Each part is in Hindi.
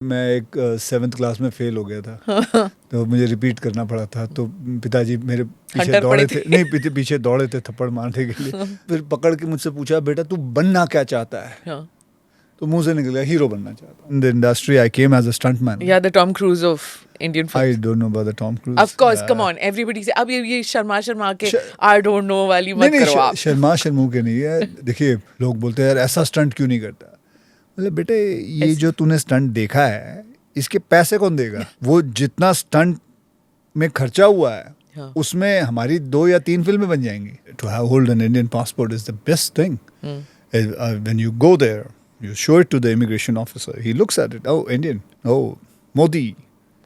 मैं एक 7th क्लास में फेल हो गया था तो मुझे रिपीट करना पड़ा था। तो पिताजी मेरे पीछे दौड़े थे, नहीं पीछे दौड़े थे थप्पड़ मारने के लिए। फिर पकड़ के मुझसे पूछा, बेटा तू बनना क्या चाहता है? तो मुंह से निकल गया, हीरो बनना चाहता हूं। In the industry I came as a stuntman. Yeah, the Tom Cruise of Indian films. I don't know about the Tom Cruise. Of course, come on, everybody say अब ये शर्मा के I don't know वाली मत करो आप। शर्मू के नहीं है। देखिए लोग बोलते हैं यार ऐसा स्टंट क्यों नहीं करता। मतलब बेटे ये जो तूने स्टंट देखा है इसके पैसे कौन देगा? वो जितना स्टंट में खर्चा हुआ है उसमें हमारी 2 या 3 फिल्में बन जाएंगी। To have hold an Indian passport is the best thing. When you go there you show it to the immigration officer, he looks at it, oh Indian, oh Modi,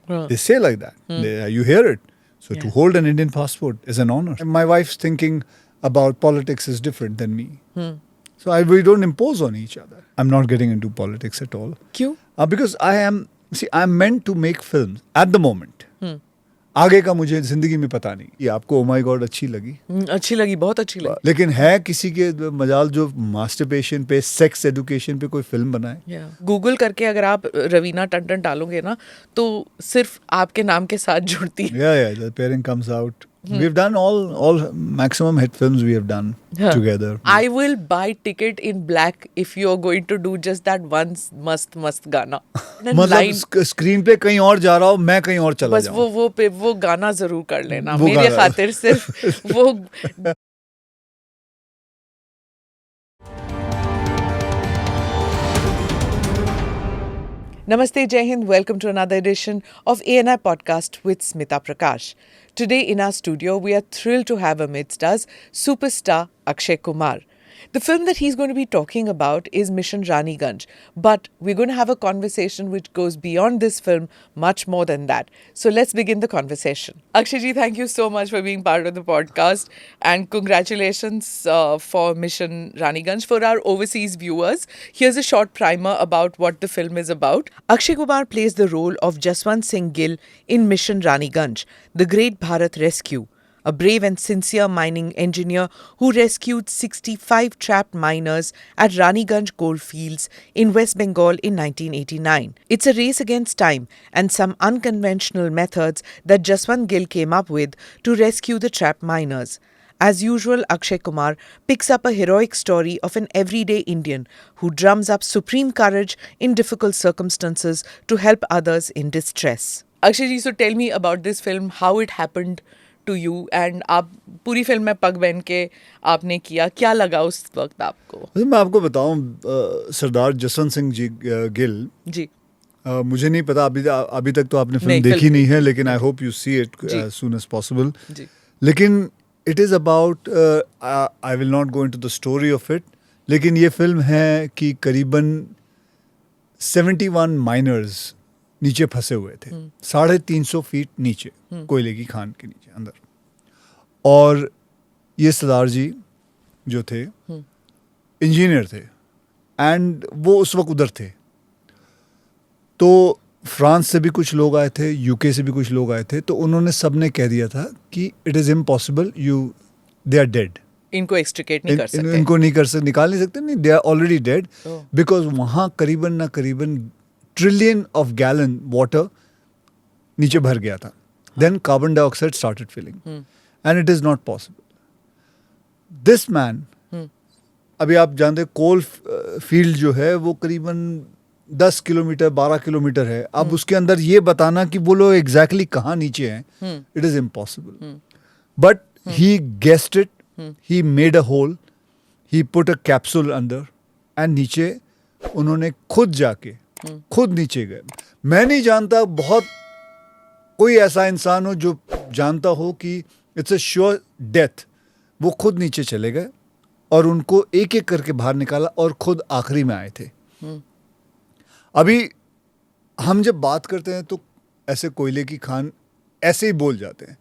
they say like that. You hear it. So to hold an Indian passport is an honor. And my wife's thinking about politics is different than me. So we don't impose on each other. I'm not getting into politics at all. क्यों? Because I'm meant to make films at the moment. आगे का मुझे जिंदगी में पता नहीं। ये आपको ओ माय गॉड अच्छी लगी? अच्छी लगी, बहुत अच्छी लगी। लेकिन है किसी के मजाल जो मास्टरबेशन पे, सेक्स एजुकेशन पे कोई फिल्म बनाए? गूगल करके अगर आप रवीना टंडन डालोगे ना तो सिर्फ आपके नाम के साथ जुड़ती है। Yeah, the pairing comes out. We've done all maximum hit films we have done together. I will buy ticket in black if you are going to do just that one मस्त गाना। मतलब स्क्रीन पे कहीं और जा रहा हो, मैं कहीं और चला जाऊं। बस वो गाना जरूर कर लेना मेरे खातिर सिर्फ वो। Namaste, Jai Hind. Welcome to another edition of ANI Podcast with Smita Prakash. Today in our studio, we are thrilled to have amidst us superstar Akshay Kumar. The film that he's going to be talking about is Mission Raniganj, but we're going to have a conversation which goes beyond this film, much more than that. So let's begin the conversation. Akshay ji, thank you so much for being part of the podcast, and congratulations for Mission Raniganj. For our overseas viewers, here's a short primer about what the film is about. Akshay Kumar plays the role of Jaswant Singh Gill in Mission Raniganj, the Great Bharat Rescue, a brave and sincere mining engineer who rescued 65 trapped miners at Raniganj coalfields in West Bengal in 1989. It's a race against time and some unconventional methods that Jaswant Gill came up with to rescue the trapped miners. As usual, Akshay Kumar picks up a heroic story of an everyday Indian who drums up supreme courage in difficult circumstances to help others in distress. Akshay ji, so tell me about this film, how it happened to you, and आप पूरी फिल्म में पग बन के आपने किया, क्या लगा उस वक्त आपको? मैं आपको बताऊं, सरदार जसवंत सिंह जी गिल जी, मुझे नहीं पता अभी तक तो आपने फिल्म देखी नहीं है, लेकिन I hope you see it as soon as possible. लेकिन it is about, I will not go into the story of it, लेकिन ये फिल्म है कि करीबन 71 माइनर्स नीचे फंसे हुए थे, 350 फीट नीचे, कोयले की खान के नीचे अंदर। और ये सरदार जी जो थे इंजीनियर थे, एंड वो उस वक्त उधर थे। तो फ्रांस से भी कुछ लोग आए थे, यूके से भी कुछ लोग आए थे, तो उन्होंने सबने कह दिया था कि it is impossible, they are dead, इनको एक्सट्रिकेट नहीं कर सकते, इनको नहीं कर सकते, निकाल नहीं सकते, नहीं, they are already dead, because वहाँ करीबन ट्रिलियन ऑफ गैलन वाटर नीचे भर गया था। Then carbon dioxide started filling and it is not possible. This man, अभी आप जानते हैं कोल फील्ड जो है वो करीबन 10 किलोमीटर 12 किलोमीटर है। अब उसके अंदर ये बताना कि वो लोग एग्जैक्टली कहाँ नीचे हैं, it is impossible. But he guessed it, he made a hole, he put a capsule अंदर, एंड नीचे उन्होंने खुद नीचे गए। मैं नहीं जानता बहुत कोई ऐसा इंसान हो जो जानता हो कि इट्स अ श्योर डेथ। वो खुद नीचे चले गए और उनको एक एक करके बाहर निकाला और खुद आखिरी में आए थे। अभी हम जब बात करते हैं तो ऐसे कोयले की खान ऐसे ही बोल जाते हैं,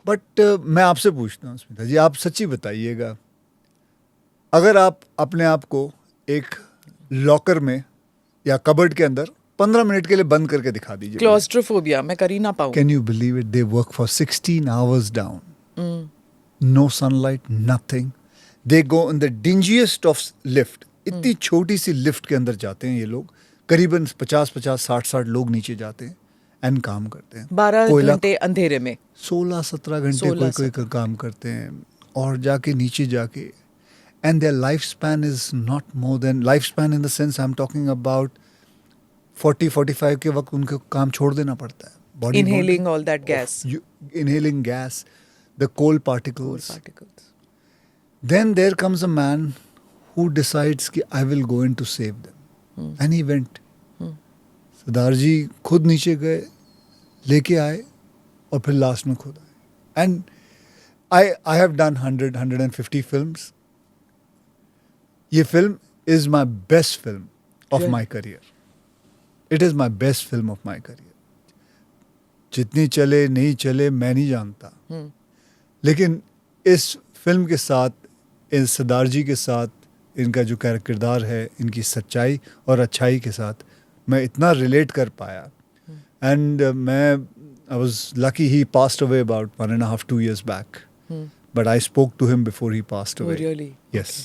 बट मैं आपसे पूछता हूँ स्मिता जी, आप सच्ची बताइएगा, अगर आप अपने आप को एक लॉकर में या कबर्ड के अंदर 15 मिनट के लिए बंद करके दिखा दीजिए, क्लॉस्ट्रोफोबिया मैं कर ही ना पाऊँ। Can you believe it? They work for 16 hours down, no sunlight, nothing, they go in the dingiest of lift, इतनी छोटी सी लिफ्ट के अंदर जाते हैं ये लोग, करीबन 50-50, 60-60 लोग नीचे जाते हैं एंड काम करते हैं। 12 कोयला घंटे अंधेरे में। 16-17 घंटे 16, कोई काम करते हैं और जाके नीचे जाके and their life span is not more than, life span in the sense I am talking about 40-45 के वक्त उनको काम छोड़ देना पड़ता है। Body Inhaling all that gas. Inhaling gas, the coal particles. Particles. Then there comes a man who decides कि I will go in to save them. And he went. सरदार जी खुद नीचे गए, लेके आए और फिर लास्ट में खुद आए. And I have done 100-150 films. ये film is my best film of my career. It is my best film of my career. जितनी चले नहीं चले मैं नहीं जानता, लेकिन इस फिल्म के साथ, इस सरदार जी के साथ, इनका जो किरदार है, इनकी सच्चाई और अच्छाई के साथ मैं इतना रिलेट कर पाया. एंड मैं I was lucky he passed away about 1.5-2 years back. But I spoke to him before he passed away. Oh, really? Yes.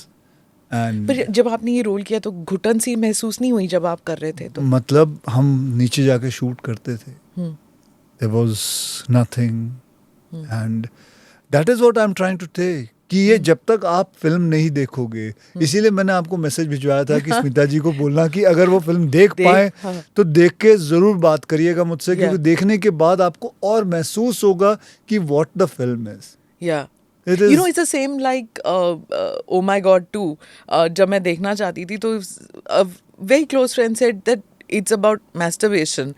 And पर जब आपने ये रोल किया तो घुटन सी महसूस नहीं हुई जब आप कर रहे थे तो? मतलब हम नीचे जाके शूट करते थे. There was nothing. And that is what I'm trying to say. कि ये जब तक आप फिल्म नहीं देखोगे, इसीलिए मैंने आपको मैसेज भिजवाया था कि स्मिता जी को बोलना कि अगर वो फिल्म देख पाए तो देख के जरूर बात करिएगा मुझसे, क्योंकि देखने के बाद आपको और महसूस होगा कि what the film is. Yeah. It is, You know, it's the same like Oh My God 2. जब मैं देखना चाहती थी तो a very close friend said that it's about masturbation.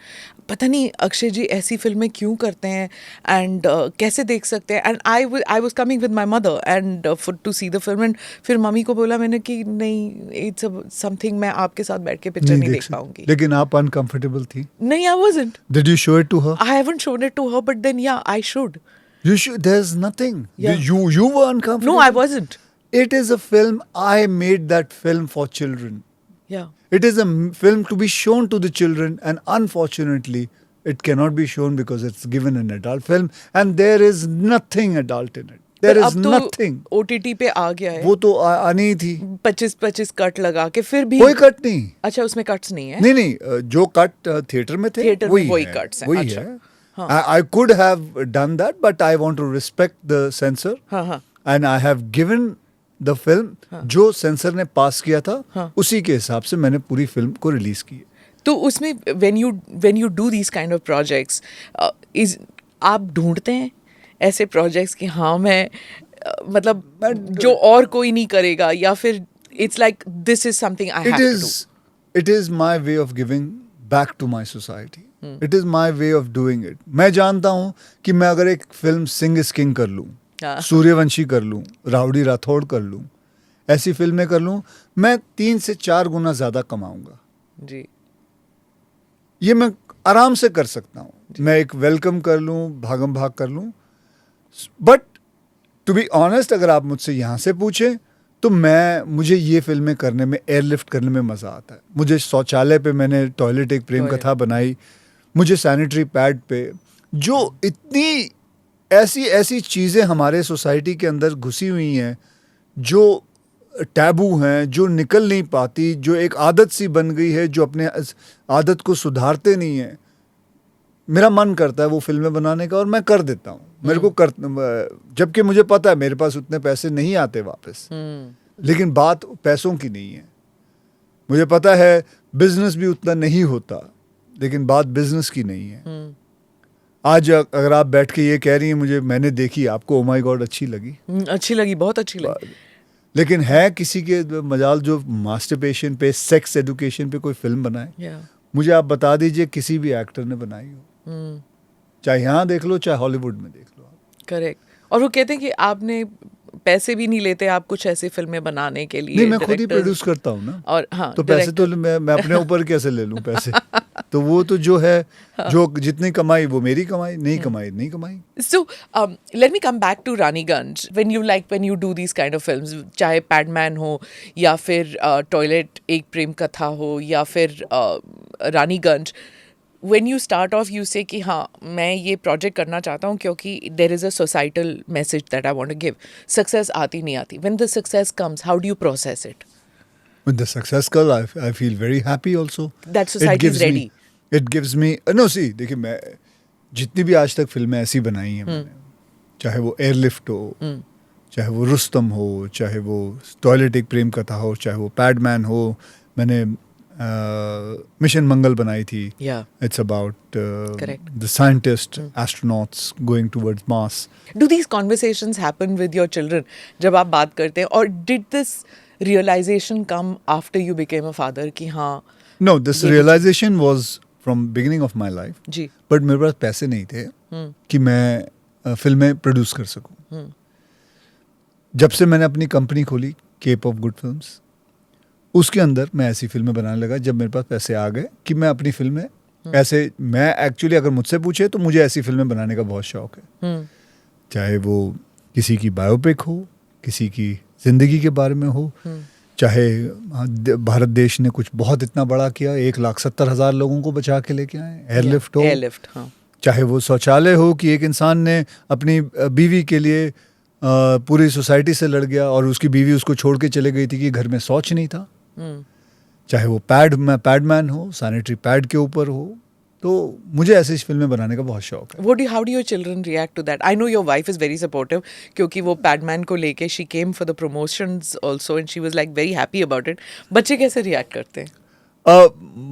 पता नहीं अक्षय जी ऐसी फिल्में क्यों करते हैं एंड कैसे देख सकते हैं. And I was coming with my mother and for to see the film. And फिर मम्मी को बोला मैंने कि नहीं, इट्स समथिंग मैं आपके साथ बैठ के पिक्चर नहीं देख पाऊंगी. लेकिन आप अनकंफर्टेबल थी. नहीं, I wasn't. Did you show it to her? I haven't shown it to her, but then yeah, I should. You should. There's nothing. Yeah. You were uncomfortable. No, I wasn't. It is a film. I made that film for children. Yeah. It is a film to be shown to the children, and unfortunately, it cannot be shown because it's given an adult film, and there is nothing adult in it. There is nothing. OTT पे आ गया है. वो तो आनी ही थी. 25 कट लगा के फिर भी कोई कट नहीं. अच्छा, उसमें कट्स नहीं है. नहीं, जो कट थिएटर में थे थिएटर में वही कट्स हैं. वही है. I could have done that, but I want to respect the censor. And I have given the film जो सेंसर ने पास किया था, उसी के हिसाब से मैंने पूरी फिल्म को रिलीज की. तो उसमें when you do these kind of projects, आप ढूंढते हैं ऐसे प्रोजेक्ट्स कि हाँ मैं मतलब जो और कोई नहीं करेगा, या फिर it's like this is something I have to do? It is my way of giving back to my society. It is my way of doing it. मैं जानता हूँ कि मैं अगर एक फिल्म सिंग इज किंग कर लूँ, सूर्यवंशी कर लूँ, राउडी राठौड़ कर लूँ, ऐसी फिल्में कर लूँ, मैं 3 से 4 गुना ज्यादा कमाऊंगा जी. ये मैं आराम से कर सकता हूँ. मैं एक वेलकम कर लूँ, भागम भाग कर लूँ. बट टू बी ऑनेस्ट, अगर आप मुझसे यहाँ से पूछें तो मुझे ये फिल्में करने में, एयरलिफ्ट करने में मज़ा आता है. मुझे शौचालय पे मैंने टॉयलेट एक प्रेम कथा बनाई. मुझे सैनिटरी पैड पे जो इतनी ऐसी चीज़ें हमारे सोसाइटी के अंदर घुसी हुई हैं, जो टैबू हैं, जो निकल नहीं पाती, जो एक आदत सी बन गई है, जो अपने आदत को सुधारते नहीं हैं. मेरा मन करता है वो फिल्में बनाने का और मैं कर देता हूँ. मेरे को जबकि मुझे पता है मेरे पास उतने पैसे नहीं आते वापस. लेकिन बात पैसों की नहीं है. मुझे पता है बिजनेस भी उतना नहीं होता, लेकिन बात बिजनेस की नहीं है. आज अगर आप बैठ के ये कह रही हैं मैंने देखी, आपको ओ माय गॉड अच्छी लगी, बहुत अच्छी लगी. लेकिन है किसी के मजाल जो मास्टरबेशन पे, सेक्स एजुकेशन पे कोई फिल्म बनाए? मुझे आप बता दीजिए किसी भी एक्टर ने बनाई हो. चाहे यहाँ देख लो, चाहे हॉलीवुड में देख लो. करेक्ट. और वो कहते हैं कि आपने पैसे भी नहीं लेते आप कुछ ऐसी फिल्में बनाने के लिए. नहीं, मैं खुद ही प्रोड्यूस करता हूँ ना. और हाँ, तो पैसे तो मैं अपने ऊपर कैसे ले लूँ पैसे? तो वो तो जो है, जो जितनी कमाई वो मेरी कमाई, नहीं कमाई नहीं कमाई. So let me come back to Raniganj. When you do these kind of films, चाहे पैडमैन हो या फिर टॉयलेट एक प्रेम कथा हो या फिर Raniganj, when you start off you say कि हाँ मैं ये प्रोजेक्ट करना चाहता हूँ क्योंकि there is a societal message that I want to give. Success आती नहीं आती. When the success comes, how do you process it? With the success girl, I feel very happy also. That society is ready. It gives me no see देखिए मैं जितनी भी आज तक फिल्में ऐसी बनाई हैं मैंने, चाहे वो एयरलिफ्ट हो, चाहे वो रुस्तम हो, चाहे वो टॉयलेट एक प्रेम कथा हो, चाहे वो पैडमैन हो, मैंने मिशन मंगल बनाई थी. Yeah. It's about Correct. the scientists, astronauts going towards Mars. Do these conversations happen with your children जब आप बात करते हैं? Or did this realization come after you became a father कि हाँ No, this realization was from beginning of my life. जी बट मेरे पास पैसे नहीं थे कि मैं फिल्में प्रोड्यूस कर सकूं. जब से मैंने अपनी कंपनी खोली केप ऑफ गुड फिल्म्स, उसके अंदर मैं ऐसी फिल्में बनाने लगा जब मेरे पास पैसे आ गए कि मैं अपनी फिल्में ऐसे, मैं एक्चुअली अगर मुझसे पूछे तो मुझे ऐसी फिल्में बनाने का बहुत शौक है. चाहे वो किसी की बायोपिक हो, किसी की जिंदगी के बारे में हो, चाहे भारत देश ने कुछ बहुत इतना बड़ा किया, 1,70,000 लोगों को बचा के लेके आए, एयरलिफ्ट हो, एयरलिफ्ट हाँ. चाहे वो शौचालय हो कि एक इंसान ने अपनी बीवी के लिए पूरी सोसाइटी से लड़ गया और उसकी बीवी उसको छोड़ के चले गई थी कि घर में शौच नहीं था. चाहे वो पैडमैन हो, सैनिटरी पैड के ऊपर हो, तो मुझे ऐसी फिल्में बनाने का बहुत शौक है. How do your children react to that? I know your wife is very supportive क्योंकि वो पैडमैन को लेके she came for the promotions also and she was like very happy about it. बच्चे कैसे react करते हैं?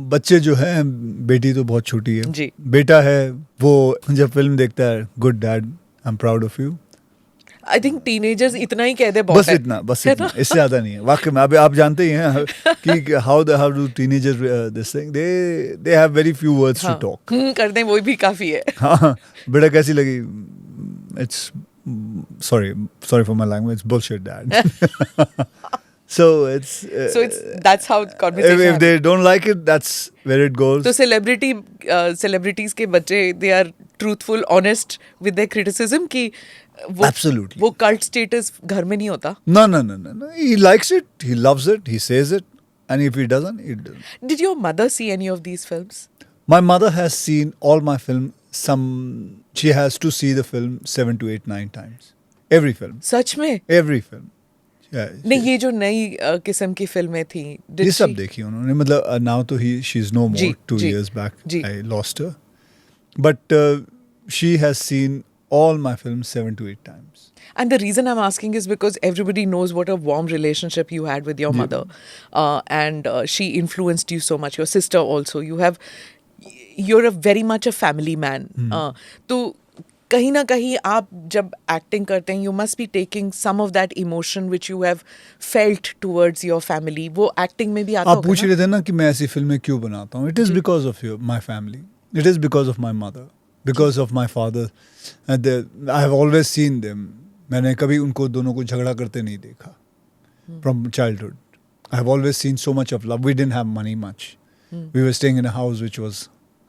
बच्चे जो हैं, बेटी तो बहुत छोटी है जी. बेटा है, वो जब फिल्म देखता है, good dad I am proud of you. I think teenagers इतना ही कह दे बहुत बस है. इतना इससे ज्यादा नहीं है. वाकई में आप जानते ही हैं कि how do teenagers this thing, they have very few words to talk. कर दें वही भी काफी है. हाँ, बेटा कैसी लगी? It's sorry for my language, bullshit dad. So it's that's how conversation if they don't like it, that's where it goes. तो celebrities के बच्चे they are truthful, honest with their criticism कि वो Absolutely. वो cult status घर में नहीं होता. No. He likes it, he loves it, he says it, and if he doesn't, he doesn't. Did your mother see any of these films? My mother has seen all my film. She has to see the film 7 to 8, 9 times. Every film. सच में? Every film. Yeah. नहीं, ये जो नई किस्म की फिल्में थी, ये सब देखी उन्होंने. मतलब now तो she's no more. 2 years back I lost her. But she has seen all my films 7 to 8 times. And the reason I'm asking is because everybody knows what a warm relationship you had with your mother. And she influenced you so much. Your sister also. You're very much a family man. तो कहीं ना कहीं आप जब एक्टिंग करते हैं, you must be taking some of that emotion which you have felt towards your family. वो एक्टिंग में भी आता होगा ना? आप पूछ रहे थे ना कि मैं ऐसी फिल्में क्यों बनाता हूँ. It is because of my family. It is because of my mother. Because of my father. I have always seen them. मैंने कभी उनको दोनों को झगड़ा करते नहीं देखा. From childhood. I have always seen so much of love. We didn't have money much. We were staying in a house which was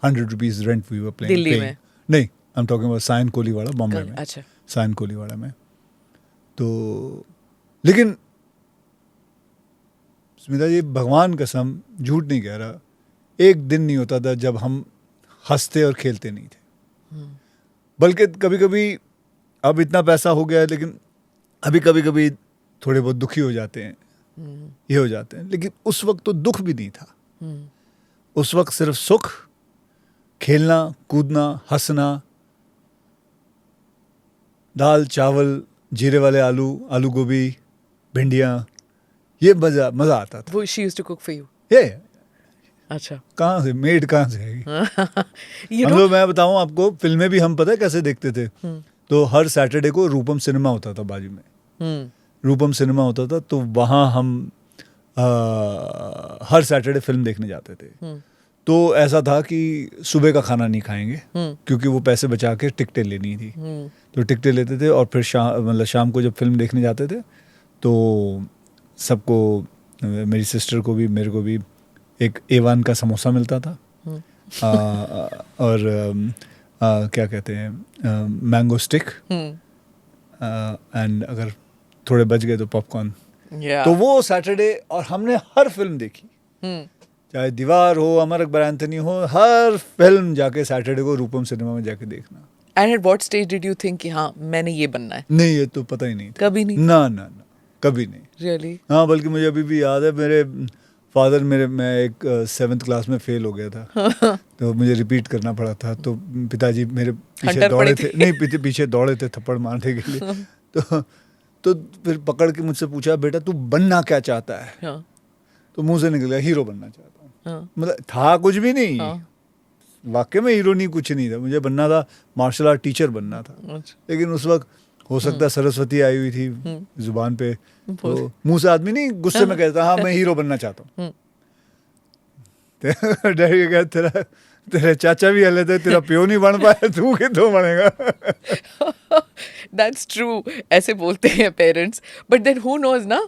100 rupees rent we were paying. Delhi में? नहीं, I'm talking about Sion Koliwada, Bombay में. अच्छा. साइन कोलीवाड़ा में. तो लेकिन स्मिता जी, भगवान कसम झूठ नहीं कह रहा, एक दिन नहीं होता था जब हम हंसते और खेलते नहीं थे. बल्कि कभी कभी अब इतना पैसा हो गया है, लेकिन अभी कभी कभी थोड़े बहुत दुखी हो जाते हैं, ये हो जाते हैं. लेकिन उस वक्त तो दुख भी नहीं था. उस वक्त सिर्फ सुख, खेलना, कूदना, हंसना, दाल चावल, जीरे वाले आलू, आलू गोभी, भिंडियाँ, ये मजा आता था. वो she used to cook for you. ये अच्छा. कहाँ से मेड कहाँ से आएगी? You हम know, लोग, मैं बताऊँ आपको, फिल्में भी हम पता है कैसे देखते थे. तो हर सैटरडे को रूपम सिनेमा होता था बाजू में. रूपम सिनेमा होता था, तो वहाँ हम हर सैटरडे फिल्म देखने जाते थे. तो ऐसा था कि सुबह का खाना नहीं खाएंगे, क्योंकि वो पैसे बचा के टिकटें लेनी थी. तो टिकटें लेते थे और फिर शाम को जब फिल्म देखने जाते थे तो सबको, मेरी सिस्टर को भी, मेरे को भी एक A1 का समोसा मिलता था. और क्या कहते हैं, मैंगो स्टिक, एंड अगर थोड़े बच गए तो पॉपकॉर्न. तो वो सैटरडे, और हमने हर फिल्म देखी, चाहे दीवार हो, अमर अकबर एंथनी हो, हर फिल्म जाके सैटरडे को रूपम सिनेमा में जाके देखना. And at what stage did you think कि हाँ मैंने ये बनना है? नहीं, ये तो पता ही नहीं था. कभी नहीं? ना, कभी नहीं। रियली? हाँ, बल्कि मुझे अभी भी याद है मेरे फादर मैं एक 7th क्लास में फेल हो गया था तो मुझे रिपीट करना पड़ा था, तो पिताजी मेरे पीछे हंटर दौड़े पड़ी थे, थी। नहीं पीछे दौड़े थे थप्पड़ मारने के लिए तो फिर पकड़ के मुझसे पूछा, बेटा तू बनना क्या चाहता है? हाँ, तो मुंह से निकल गया, हीरो बनना चाहता हूँ। हाँ, मतलब था कुछ भी नहीं, हाँ, वाकई में हीरो नहीं, कुछ नहीं था। मुझे बनना था मार्शल आर्ट टीचर बनना था, अच्छा, लेकिन उस वक्त हो सकता है सरस्वती आई हुई थी जुबान पे, तो मुंह से आदमी नहीं गुस्से में कहता हाँ मैं हीरो बनना चाहता हूँ। डैडी कहा तेरे चाचा भी हले थे, तेरा प्यो नहीं बन पाया, तू कितों बनेगा? दैट्स ट्रू, ऐसे बोलते हैं parents, but then who knows ना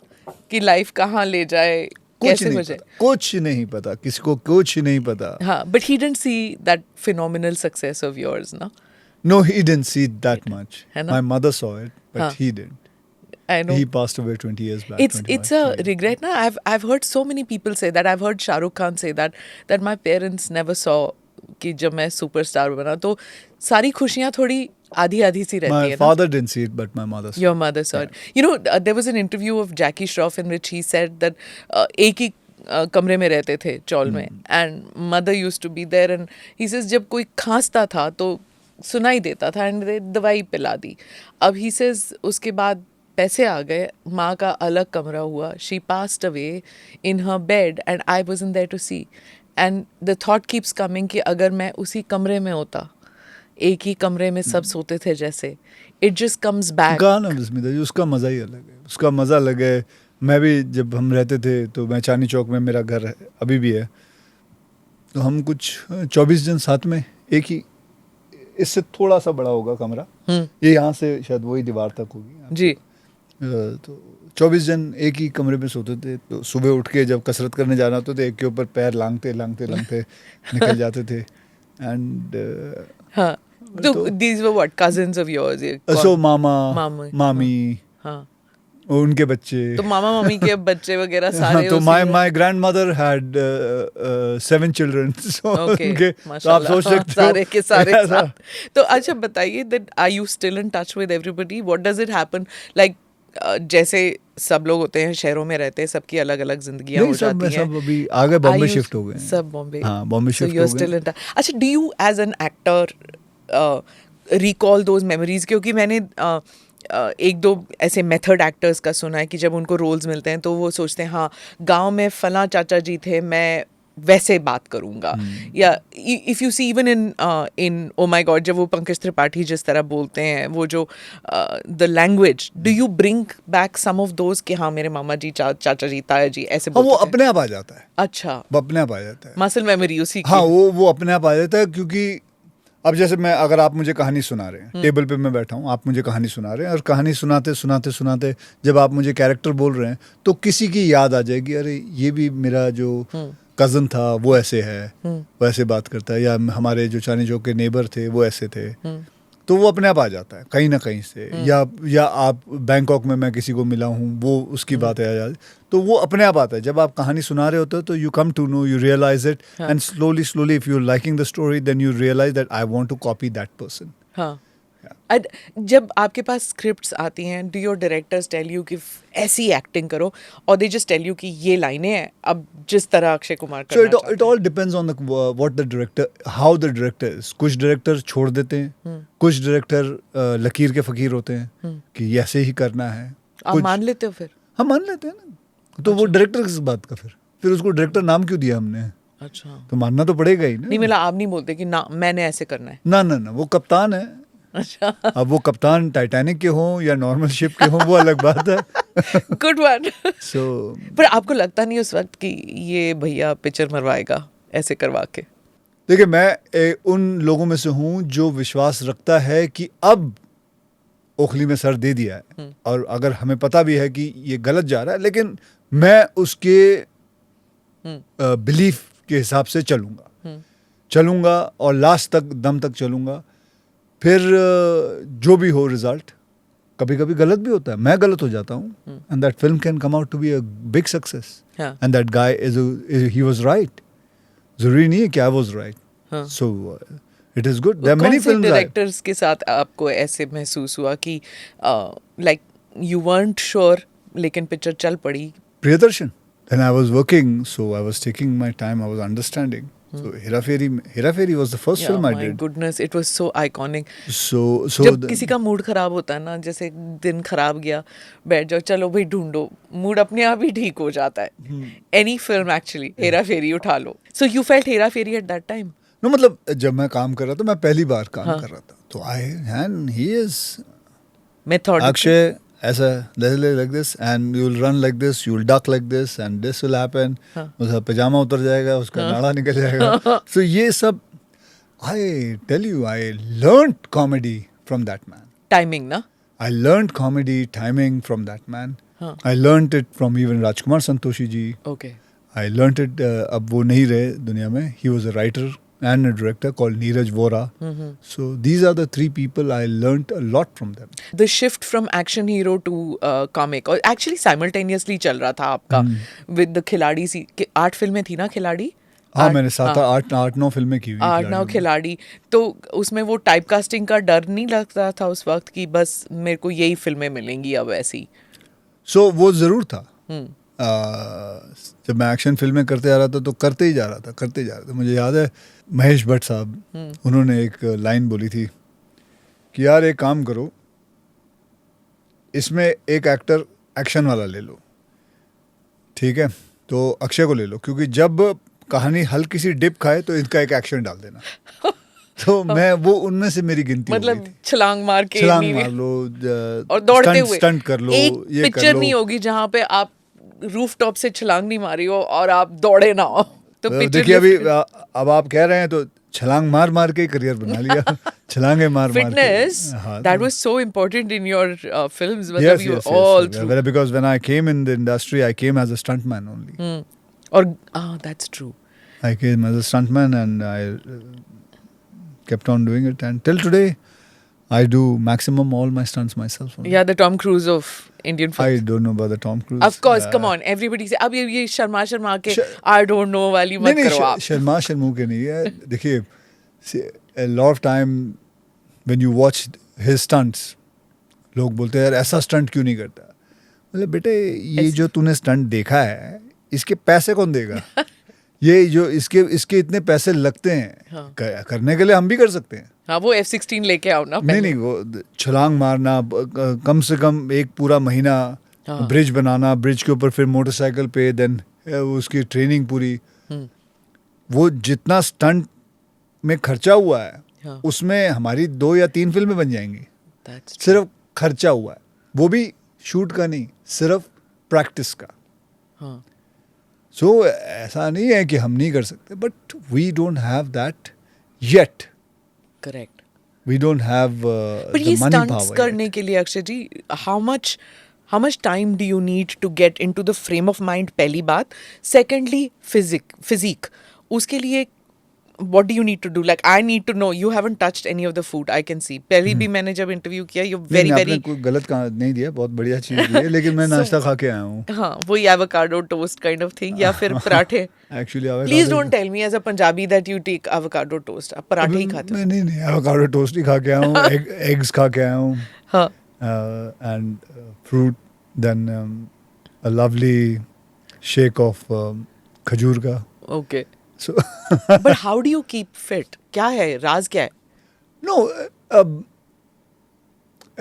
कि लाइफ कहाँ ले जाए, कुछ कैसे नहीं हो पता, जाए। कुछ नहीं पता, किसी को कुछ नहीं पता। हाँ, but he didn't see that phenomenal success of yours, ना? No, he didn't see that much. है ना? My mother saw it, but हाँ. he didn't. I know. He passed away 20 years back. It's 25 a years. regret, na? I've heard so many people say that. I've heard Shah Rukh Khan say that my parents never saw कि जब मैं सुपरस्टार बना तो सारी खुशियाँ थोड़ी आधी आधी सी रहती My है ना? father didn't see it, but my mother saw Your it. mother saw it. You know, there was an interview of Jackie Shroff in which he said that एक ही कमरे में रहते थे चौल में, and mother used to be there, and he says जब कोई खांसता था तो सुनाई देता था and they दवाई पिला दी. अब he says उसके बाद पैसे आ गए, माँ का अलग कमरा हुआ, she passed away in her bed and I wasn't there to see, and the thought keeps coming कि अगर मैं उसी कमरे में होता, एक ही कमरे में सब सोते थे जैसे, it just comes back. गाना बिस्मिल्लाह जी, उसका मज़ा ही अलग है, उसका मज़ा अलग है। मैं भी जब हम रहते थे तो मैं चांदनी चौक में, मेरा घर है अभी भी है, तो हम कुछ 24 जन साथ में, एक ही, इससे थोड़ा सा बड़ा होगा कमरा, ये यहाँ से शायद वही दीवार तक होगी जी। तो 24 जन एक ही कमरे में सोते थे। तो सुबह उठ के जब कसरत करने जाना होता तो एक के ऊपर पैर लांगते निकल जाते थे। एंड हाँ, तो these were what, cousins of yours? ये सो कौन? मामा मामी, हाँ, और उनके बच्चे, तो मामा मामी के बच्चे वगैरह सारे तो उसी में? My grandmother had 7 children, so Okay, उनके, तो आप माशाल्लाह, सोच हाँ, सकते हो सारे के सारे ऐसा। साथ। तो अच्छा बताइए, that are you still in touch with everybody? What does it happen? Like जैसे सब लोग होते हैं, शहरों में रहते हैं, सबकी अलग अलग जिंदगियां नहीं, हो जाती हैं। सब अभी आगे बॉम्बे शिफ्ट हो गए हैं। सब बॉम्बे। हाँ, बॉम्बे So शिफ्ट you're हो गए still in touch. अच्छा, do you as an actor recall those memories? क्योंकि मैंने एक दो ऐसे मेथड एक्टर्स का सुना है कि जब उनको रोल्स मिलते हैं तो वो सोचते हैं हाँ गांव में फला चाचा जी थे, मैं वैसे बात करूंगा। या if you see even in oh my god, जब वो पंकज त्रिपाठी जिस तरह बोलते हैं, वो जो the language, do you bring back some of those कि हाँ मेरे मामा जी, चाचा जी, ताया जी ऐसे हाँ, वो बोलते थे? अपने आप आ जाता है। अच्छा, वो अपने आप आ जाता है। मसल मेमोरी उसी की। हाँ, वो अपने आप आ जाता है, क्योंकि अब जैसे मैं, अगर आप मुझे कहानी सुना रहे हैं, टेबल पे मैं बैठा हूँ, आप मुझे कहानी सुना रहे हैं, और कहानी सुनाते सुनाते सुनाते जब आप मुझे कैरेक्टर बोल रहे हैं तो किसी की याद आ जाएगी, अरे ये भी मेरा जो कज़न था वो ऐसे है, वो ऐसे बात करता है, या हमारे जो चांदनी चौक के नेबर थे वो ऐसे थे, तो वो अपने आप आ जाता है कहीं ना कहीं से। या आप बैंकॉक में मैं किसी को मिला हूँ, वो उसकी बातें आ जाती, तो वो अपने आप आता है। जब आप कहानी सुना रहे होते हो तो you come to know, you realize it, and slowly if you liking the story then you realize that I want to copy that person. हाँ, जब आपके पास स्क्रिप्ट्स आती हैं, do your directors tell you कि ऐसी एक्टिंग करो, और दे जस्ट टेल यू कि ये लाइनें हैं, अब जिस तरह अक्षय कुमार So करना it all depends on what the director, how the director is. कुछ डायरेक्टर छोड़ देते हैं, कुछ डायरेक्टर लकीर के फकीर होते हैं कि ये ऐसे ही करना है। आप मान लेते हो फिर? हम मान लेते हैं ना, तो वो डायरेक्टर किस बात का, फिर उसको डायरेक्टर नाम क्यों दिया हमने? अच्छा, तो मानना तो पड़ेगा ही ना। नहीं मतलब आप नहीं बोलते कि ना मैंने ऐसे करना है? ना, वो कप्तान है। अच्छा, अब वो कप्तान टाइटैनिक के हों या नॉर्मल शिप के हों, वो अलग बात है। Good one. So पर आपको लगता नहीं उस वक्त कि ये भैया पिक्चर मरवाएगा ऐसे करवा के? देखिए, मैं उन लोगों में से हूँ जो विश्वास रखता है कि अब ओखली में सर दे दिया है, और अगर हमें पता भी है कि ये गलत जा रहा है, लेकिन मैं उसके बिलीफ के हिसाब से चलूँगा और लास्ट तक, दम तक चलूँगा। फिर जो भी हो रिजल्ट, कभी कभी गलत भी होता है, मैं गलत हो जाता हूँ, and that film can come out to be a big success, and that guy he was right. जरूरी नहीं है कि I was right, so it is good. There are many films. Directors के साथ आपको ऐसे महसूस हुआ कि लाइक यू weren't श्योर लेकिन पिक्चर चल पड़ी. Priyadarshan. Then I was working, so I was taking my time, I was understanding. So Hera Fairy was the first film I My did. goodness, it was so iconic. So जब किसी का मूड खराब होता है ना, जैसे दिन खराब गया, बैठ जाओ, चलो भाई ढूंढो, मूड अपने आप ही ठीक हो जाता है. Any film actually, हेरा फेरी उठा लो. So you felt Hera Pheri at that time? no, मतलब जब मैं काम कर रहा था, मैं पहली बार काम कर रहा था, तो and he is Methodical. Akshay, ऐसा like this, and you'll run like this, you'll duck like this, and this will happen. उसका पजामा उतर जाएगा, उसका नाड़ा निकल जाएगा. So ये सब, I tell you, I learned comedy from that man. Timing ना? I learned comedy timing from that man. I learned it from even Rajkumar Santoshi ji. Okay. I learned it. अब वो नहीं रहे दुनिया में. He was a writer and a director called Neeraj Vora. So these are the three people I learned a lot from them. The shift from action hero to comic, और actually simultaneously चल रहा था आपका with the खिलाड़ी सी 8 फिल्में थी ना खिलाड़ी. हाँ, मैंने 8-9 फिल्में की हुई. 8-9 खिलाड़ी. तो उसमें वो टाइप कास्टिंग का डर नहीं लगता था उस वक्त कि बस मेरे को यही फिल्में मिलेंगी अब ऐसी. So वो जरूर था. जब मैं एक्शन फिल्में करते आ रहा था तो करते ही जा रहा था. मुझे याद है महेश भट्ट साहब, उन्होंने एक लाइन बोली थी कि यार एक काम करो, इसमें एक एक्टर एक्शन वाला ले लो, ठीक है, तो अक्षय को ले लो, क्योंकि जब कहानी हल्की सी डिप खाए तो इनका एक एक्शन डाल देना. तो मैं वो उनमें से मेरी गिनती मतलब छलांग मार के छलांग मार लो और दौड़ते हुए स्टंट कर लो. एक ये पिक्चर नहीं होगी जहाँ पे आप रूफ टॉप से छलांग नहीं मारी हो और आप दौड़े ना हो. तो देखिए अभी अब आप कह रहे हैं तो छलांग मार के करियर बना लिया. छलांगे मार fitness, के. that was so important in your films. Yes, you yes, all yes. through. Because when I came in the industry, I came as a stuntman only. और that's true. I came as a stuntman and I kept on doing it, and till today I do maximum all my stunts myself only. Yeah, the Tom Cruise of Indian films. I don't know about the Tom Cruise. Of course, come on, everybody say अब ये शर्मा के I don't know वाली मत करो आप. शर्मू के नहीं है. देखिए, a lot of time when you watch his stunts, लोग बोलते हैं यार ऐसा स्टंट क्यों नहीं करता. मतलब बेटे ये जो तूने स्टंट देखा है, इसके पैसे कौन देगा? ये जो इसके इतने पैसे लगते हैं करने के लिए हम भी कर सकते हैं. हाँ, वो F-16 लेके आओ ना. नहीं वो छलांग मारना, कम से कम एक पूरा महीना ब्रिज बनाना, ब्रिज के ऊपर फिर मोटरसाइकिल पे, देन उसकी ट्रेनिंग पूरी. वो जितना स्टंट में खर्चा हुआ है उसमें हमारी 2 या 3 फिल्में बन जाएंगी. सिर्फ खर्चा हुआ है, वो भी शूट का नहीं, सिर्फ प्रैक्टिस का. सो ऐसा नहीं है कि हम नहीं कर सकते, but we don't have that yet. Correct. We don't have But the ये money stunts power करने yet. के लिए अक्षय जी, how much time do you need to get into the frame of mind? पहली बात. Secondly, physique. उसके लिए what do you need to do? Like I need to know. You haven't touched any of the food. I can see. पहले भी मैंने जब इंटरव्यू किया, you very नहीं, आपने कोई गलत नहीं दिया, बहुत बढ़िया चीज दी है, लेकिन मैं नाश्ता खा के आया हूँ. हाँ, वही avocado toast kind of thing या फिर पराठे. Actually, Please don't tell me as a Punjabi that you take avocado toast. आप पराठे ही खाते हो. नहीं avocado toast ही खा के आया हूँ, eggs खा के आया हूँ. हाँ. And fruit, then a lovely shake of खजूर का. Okay. So But how do you keep fit? क्या है राज क्या है? no,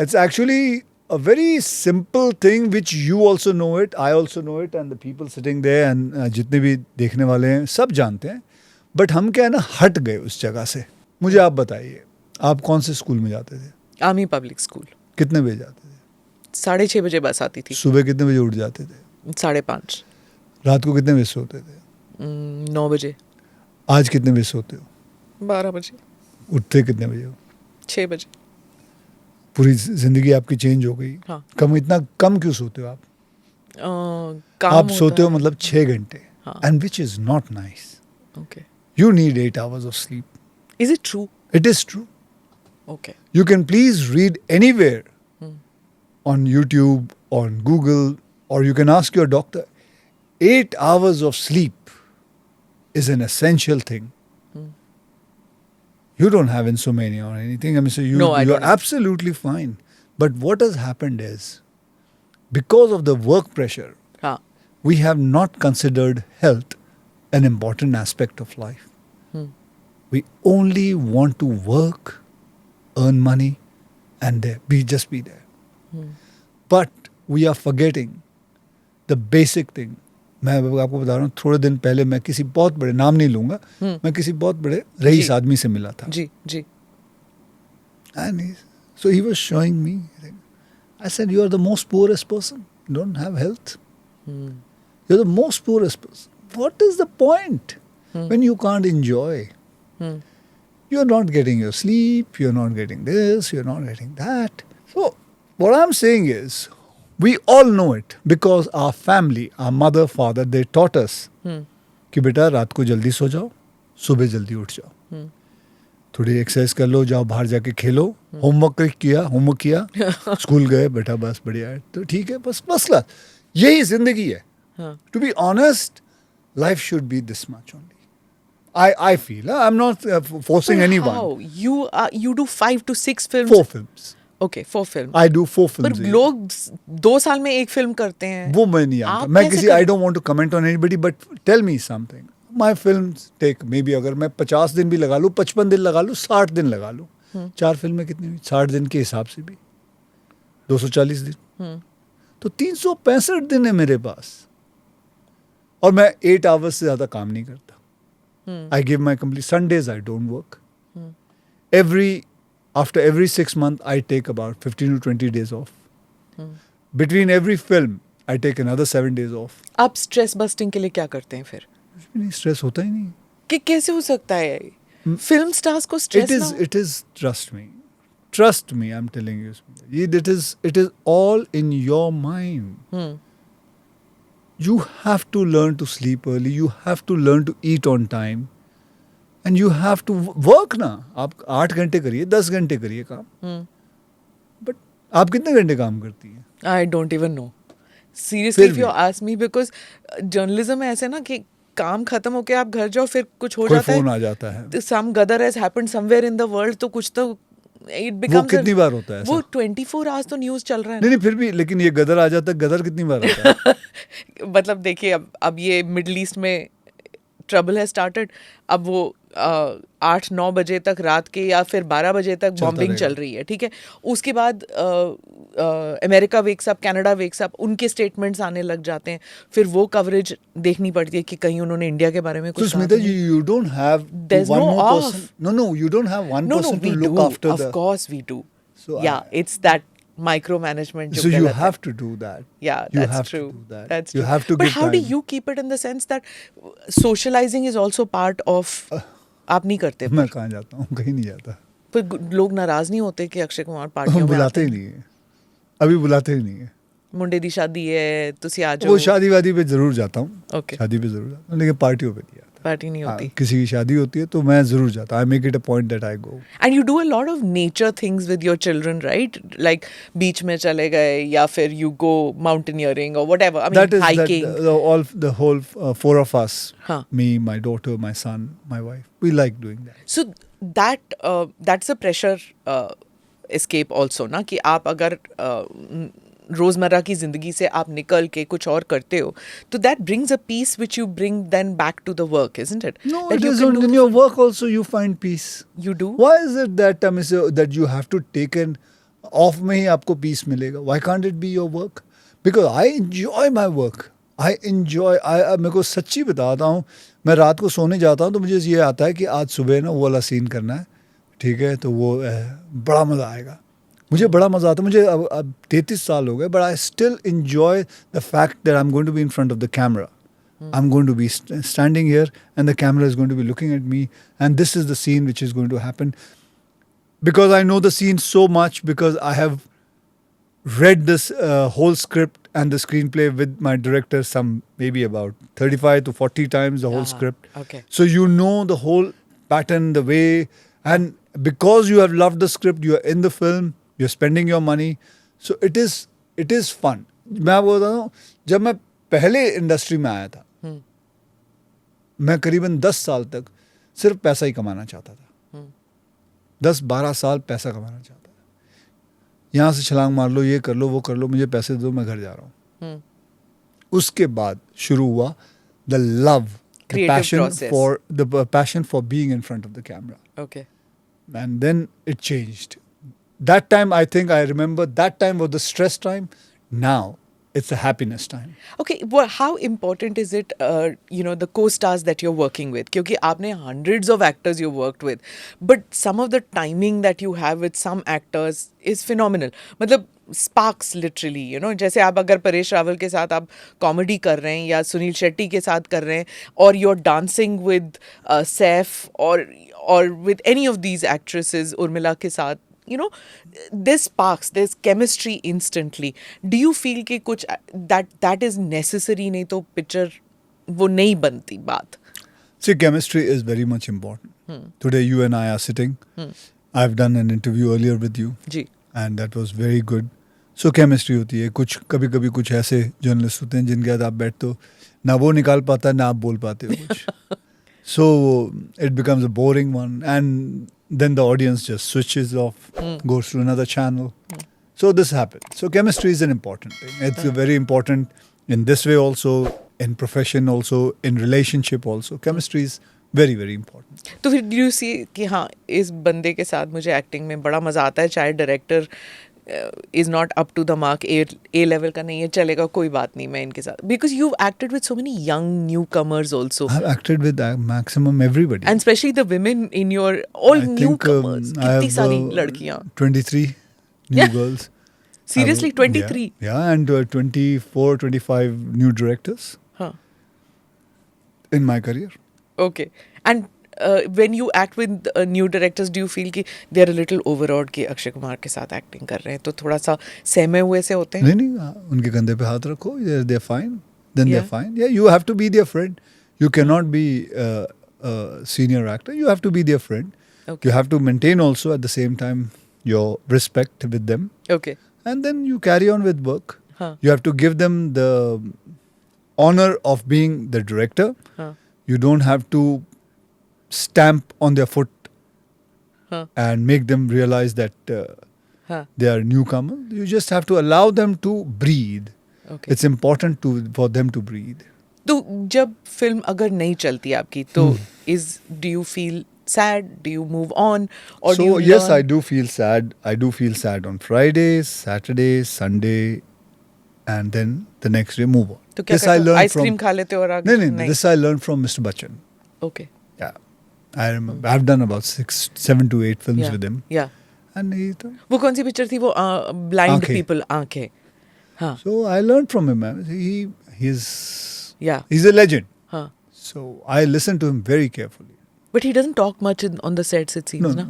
it's actually a very simple thing which you also know it, I also know it, and the people sitting there and जितने भी देखने वाले हैं सब जानते हैं. बट हम क्या है ना, हट गए उस जगह से. मुझे आप बताइए, आप कौन से स्कूल में जाते थे? Army public school. कितने बजे जाते थे? 6:30 बजे बस आती थी. सुबह कितने बजे उठ जाते थे? 5:30. रात को कितने बजे सोते थे? 9 बजे. आज कितने बजे सोते हो? 12 बजे. उठते कितने बजे हो? 6 बजे. पूरी जिंदगी आपकी चेंज हो गई. हाँ. इतना कम क्यों सोते हो आप? काम आप सोते हो मतलब 6 घंटे. हाँ. And which is not nice. Okay. You need 8 hours of sleep. Is it true? It is true. Okay. You can please read anywhere on YouTube, on Google, or you can ask your doctor. 8 hours of sleep is an essential thing. You don't have insomnia or anything. I mean, so No, I you're don't have. absolutely fine. But what has happened is because of the work pressure, हाँ. we have not considered health an important aspect of life. We only want to work, earn money, and just be there. But we are forgetting the basic thing. मैं आपको बता रहा हूँ, थोड़े दिन पहले मैं किसी बहुत बड़े, नाम नहीं लूंगा, मैं किसी बहुत बड़े रईस आदमी से मिला था. जी. And so he was showing me. I said, you are the most poorest person. You don't have health. You're the most poorest person. What is the point when you can't enjoy? You're not getting your sleep. You're not getting this. You're not getting that. So what I'm saying is, we all know it because our family, our mother, father, they taught us कि बेटा रात को जल्दी सो जाओ, सुबह जल्दी उठ जाओ, थोड़ी एक्सरसाइज कर लो, जाओ बाहर जाके खेलो, होमवर्क किया, स्कूल गए, बेटा बस बढ़िया है, तो ठीक है, बस क्लास. यही जिंदगी है. To be honest, life should be this much only. I feel. I'm not forcing anyone. How? You do 5 to 6 films? 4 films. Okay, 4 films. I do 4 films. पर लोग 2 साल में एक फिल्म करते हैं. वो मैं नहीं जानता. मैं किसी I don't want to comment on anybody, but tell me something. My films take maybe, अगर मैं 50 दिन भी लगा लूँ, 55 दिन लगा लूँ, 60 दिन लगा लूँ, 4 फिल्में कितनी हुई? 60 दिन के हिसाब से भी 240 दिन, तो 365 दिन है मेरे पास, और मैं 8 hours से ज्यादा काम नहीं करता. I give my complete Sundays. I don't work. After every 6 months, I take about 15 to 20 days off. Between every film, I take another 7 days off. आप स्ट्रेस बस्टिंग के लिए क्या करते हैं फिर? नहीं, स्ट्रेस होता ही नहीं. कि कैसे हो सकता है? फिल्म स्टार्स को स्ट्रेस ना हो? It is. Trust me. I'm telling you. It is all in your mind. You have to learn to sleep early. You have to learn to eat on time. And you have to work ना. आप 8 घंटे करिए, 10 घंटे करिए काम. But आप कितने घंटे काम करती हैं? I don't even know. Seriously, if you ask me, because journalism है ऐसे ना कि काम खत्म होके आप घर जाओ, फिर कुछ हो जाता है. कोई फोन आ जाता है. Some gadar has happened somewhere in the world, तो कुछ तो it becomes. वो कितनी बार होता है ऐसा? वो 24 hours तो न्यूज़ चल रहा है. नहीं, फिर भी, लेकिन ये गदर आ जाता है. गदर कितनी बार आता है? मतलब देखिए, अब ये मिडल ईस्ट में ट्रबल है स्टार्टेड. अब वो 8-9 बजे तक रात के, या फिर 12 बजे तक बॉम्बिंग चल रही है, ठीक है. उसके बाद America wakes up, Canada wakes up, उनके स्टेटमेंट्स आने लग जाते हैं. फिर वो कवरेज देखनी पड़ती है कि कहीं उन्होंने इंडिया के बारे में कुछ कहा. So you don't have There's one no more off. person. No, you don't have one person we to look do. after Of course we do. So yeah, it's that micromanagement. So you have to do that. Yeah, you that's have true. To do that. That's you true. have to. But give how do time. you keep it in the sense that socializing is also part of? आप नहीं करते? मैं कहाँ जाता हूँ? कहीं नहीं जाता. पर लोग नाराज नहीं होते कि अक्षय कुमार पार्टियों में बुलाते ही नहीं है. अभी बुलाते ही नहीं है. मुंडे दी शादी है, तुसी आ जाओ. वो शादी वादी पे जरूर जाता हूँ. Okay. शादी पे जरूर जाता हूँ, लेकिन पार्टियों पे नहीं जाता. पार्टी नहीं होती. किसी की शादी होती है तो मैं जरूर जाता. I make it a point that I go. And you do a lot of nature things with your children, right? Like beach में चले गए, या फिर you go mountaineering or whatever. I mean, hiking. The whole 4 of us. Huh. Me, my daughter, my son, my wife. We like doing that. So that's a pressure escape also, ना कि आप अगर रोजमर्रा की जिंदगी से आप निकल के कुछ और करते हो, तो that brings a peace which you bring then back to the work, isn't it? No, that it isn't. In your work also you find peace. You do? Why is it that that you have to take an off में ही आपको peace मिलेगा? Why can't it be your work? Because I enjoy my work. I enjoy. मेरे को सच्ची बताता हूँ, मैं रात को सोने जाता हूँ तो मुझे ये आता है कि आज सुबह ना वो वाला सीन करना है, ठीक है, तो वो बड़ा मज़ा आएगा. मुझे बड़ा मज़ा आता है. मुझे अब 33 साल हो गए, but I still enjoy the fact that I'm going to be in front of the camera. I'm going to be standing here and the camera is going to be looking at me, and this is the scene which is going to happen. Because I know the scene so much, because I have read this whole script and the screenplay with my director maybe about 35 to 40 times, the whole script. Okay. So you know the whole pattern, the way, and because you have loved the script, you are in the film, you're spending your money, so it is fun. मैं बोल रहा हूँ, जब मैं पहले इंडस्ट्री में आया था, मैं करीबन 10 साल तक सिर्फ पैसा ही कमाना चाहता था. 10-12 साल पैसा कमाना चाहता था. यहाँ से छलांग मार लो, ये कर लो, वो कर लो, मुझे पैसे दो, मैं घर जा रहा हूँ. हम्म. उसके बाद शुरू हुआ the love, the Creative passion process. for the passion for being in front of the camera. Okay. And then it changed. That time, I think I remember, that time was the stress time. Now it's the happiness time. Okay, well, how important is it, the co-stars that you're working with? क्योंकि आपने hundreds of actors you worked with, but some of the timing that you have with some actors is phenomenal. मतलब sparks literally, जैसे आप अगर परेश रावल के साथ आप कॉमेडी कर रहे हैं या सुनील शेट्टी के साथ कर रहे हैं, और you're dancing with Saif or with any of these actresses, Urmila के साथ, this sparks, there's chemistry instantly. Do you feel कि कुछ that is necessary, नहीं तो picture वो नहीं बनती बात? See, chemistry is very much important. Today you and I are sitting. I've done an interview earlier with you. Ji. And that was very good. So chemistry होती है. कुछ कभी कभी कुछ ऐसे जर्नलिस्ट होते हैं जिनके साथ आप बैठते हो, ना वो निकाल पाता है ना आप बोल पाते हो कुछ. So it becomes a boring one, and then the audience just switches off, goes to another channel. So this happens. So chemistry is an important thing. It's very important in this way also, in profession also, in relationship also. Chemistry is very, very important. तो फिर do you see कि हाँ इस बंदे के साथ मुझे एक्टिंग में बड़ा मजा आता है, चाहे director is not up to the mark, A level का नहीं है, चलेगा कोई बात नहीं मैं इनके साथ, because you've acted with so many young newcomers also. I've acted with maximum everybody. And especially the women in your all I think, newcomers. I कितनी have, सारी लड़कियाँ. 23 new Yeah. girls. Seriously, 23? Yeah, and 24, 25 new directors हाँ. in my career. Okay. And when you act with new directors, do you feel कि they are a little overawed कि अक्षय कुमार के साथ एक्टिंग कर रहे हैं, तो थोड़ा सा सहमे हुए से होते हैं? नहीं, उनके कंधे पे हाथ रखो, they're fine, then Yeah. they're fine. Yeah, you have to be their friend. You cannot be a senior actor. You have to be their friend. Okay. You have to maintain also at the same time your respect with them. Okay. And then you carry on with work. हाँ. You have to give them the honor of being the director. हाँ. You don't have to stamp on their foot हाँ. and make them realize that हाँ. they are newcomers. You just have to allow them to breathe. Okay. It's important for them to breathe. तो जब फिल्म अगर नहीं चलती आपकी, तो do you feel sad? Do you move on? Or do So you yes, learn? I do feel sad. I do feel sad on Fridays, Saturdays, Sunday, and then the next day move on. तो क्या This I करते हो? learned ice cream from. खा लेते हो और आगे? No. This I learned from Mr. Bachchan. Okay. Yeah, I remember. I've done about 7 to 8 films Yeah. with him, Yeah. and वो कौन सी पिक्चर थी वो? Blind आंखें. People, आंखें. हाँ. so I learned from him. Yeah. He's a legend. हाँ. So I listen to him very carefully. But he doesn't talk much on the sets, it seems, No, ना?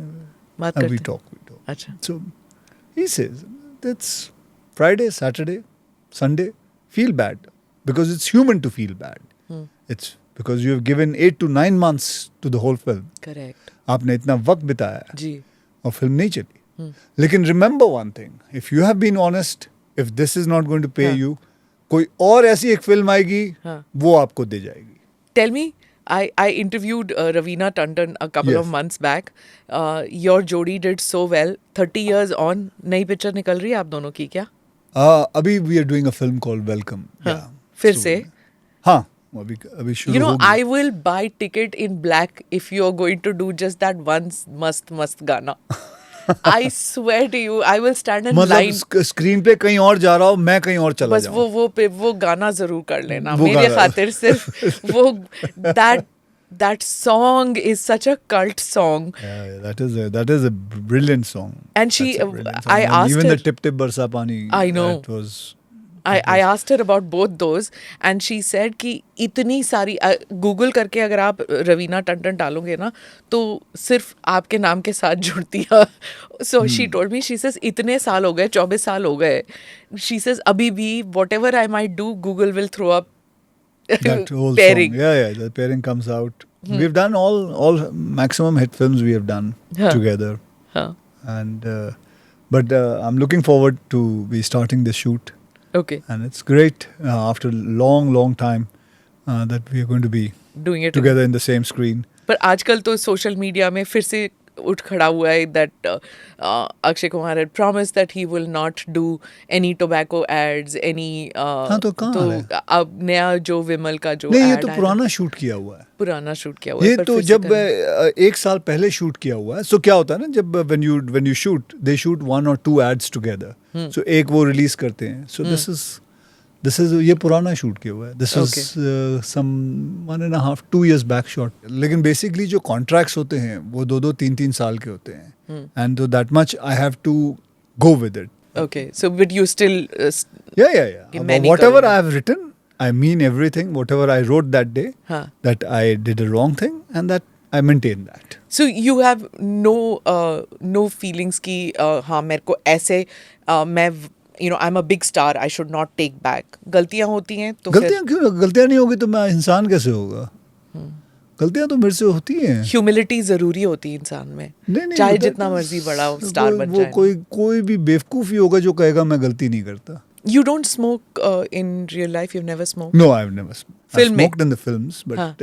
बात And करते we हैं. talk. अच्छा. So he says that's Friday, Saturday, Sunday. Feel bad because it's human to feel bad. It's because you have given 8 to 9 months to the whole film. Correct. आपने इतना वक्त बिताया जी. और फिल्म नहीं चली. लेकिन remember one thing. If you have been honest, if this is not going to pay हाँ. you, कोई और ऐसी एक फिल्म आएगी, हाँ. वो आपको दे जाएगी. Tell me, I interviewed Raveena Tandon a couple Yes. of months back. Your Jodi did so well. 30 years on, नई पिक्चर निकल रही है आप दोनों की क्या? अभी we are doing a film called Welcome. हाँ. Yeah. फिर So, से? हाँ, अभी शुरू You know, होगी. I will buy ticket in black if you are going to do just that one must गाना. I swear to you, I will stand in line. मतलब स्क्रीन पे कहीं और जा रहा हो, मैं कहीं और चला बस जाऊँ. वो गाना जरूर कर लेना वो मेरे गाना. खातिर सिर्फ वो that song is such a cult song. Yeah, that is a brilliant song. And she- That's a brilliant song. I And asked even her- the Tip Tip Barsa Pani. I know. That was. I asked her about both those and she said कि इतनी सारी गूगल करके अगर आप रवीना टंडन डालोगे ना तो सिर्फ आपके नाम के साथ जुड़ती है. So she told me, she says इतने साल हो गए, 24 साल हो गए. She says अभी भी whatever I might do, Google will throw up That whole pairing. song. Yeah, the pairing comes out. We've done all maximum hit films we have done Huh. together. हाँ. And but I'm looking forward to be starting the shoot. Okay. And it's great after a long time that we are going to be Doing it together in the same screen. पर आजकल तो सोशल मीडिया में फिर से उठ खड़ा हुआ है that Akshay Kumar had promised that he will not do any tobacco ads, any हाँ, तो कहाँ आ रहा है? अब नया जो विमल का जो नहीं, ये ad तो आया पुराना शूट किया हुआ है। पुराना शूट किया हुआ है ये पर तो फिर से जब करना। 1 साल पहले शूट किया हुआ है। सो क्या होता है ना, जब when you shoot they shoot 1 or 2 ads together, so एक वो रिलीज करते हैं। So this is ये पुराना शूट किया हुआ है। This is some 1.5-2 years back shot। लेकिन बेसिकली जो कॉन्ट्रैक्ट्स होते हैं वो 2-2, 3-3 साल के होते हैं, and so that much I have to go with it। Okay, so but you still Yeah। कि मैं नहीं Whatever करूँगा। I have written, I mean everything, whatever I wrote that day, हाँ. that I did a wrong thing and that I maintain that। So you have no feelings कि हाँ मेरे को ऐसे मैं I'm a big star, I should not take back। गलतियाँ होती हैं तो गलतियाँ क्यों? गलतियाँ नहीं होगी तो मैं इंसान कैसे होगा? गलतियाँ तो मेरे से होती हैं। ह्यूमिलिटी जरूरी होती है इंसान में, नहीं, चाहे होता है जितना तो मर्जी बड़ा स्टार बन वो जाए। कोई भी बेवकूफ ही होगा जो कहेगा मैं गलती नहीं करता। You don't smoke in real life? You've never smoked? No, I've never smoked। I've Film में? smoked in the films, but हाँ.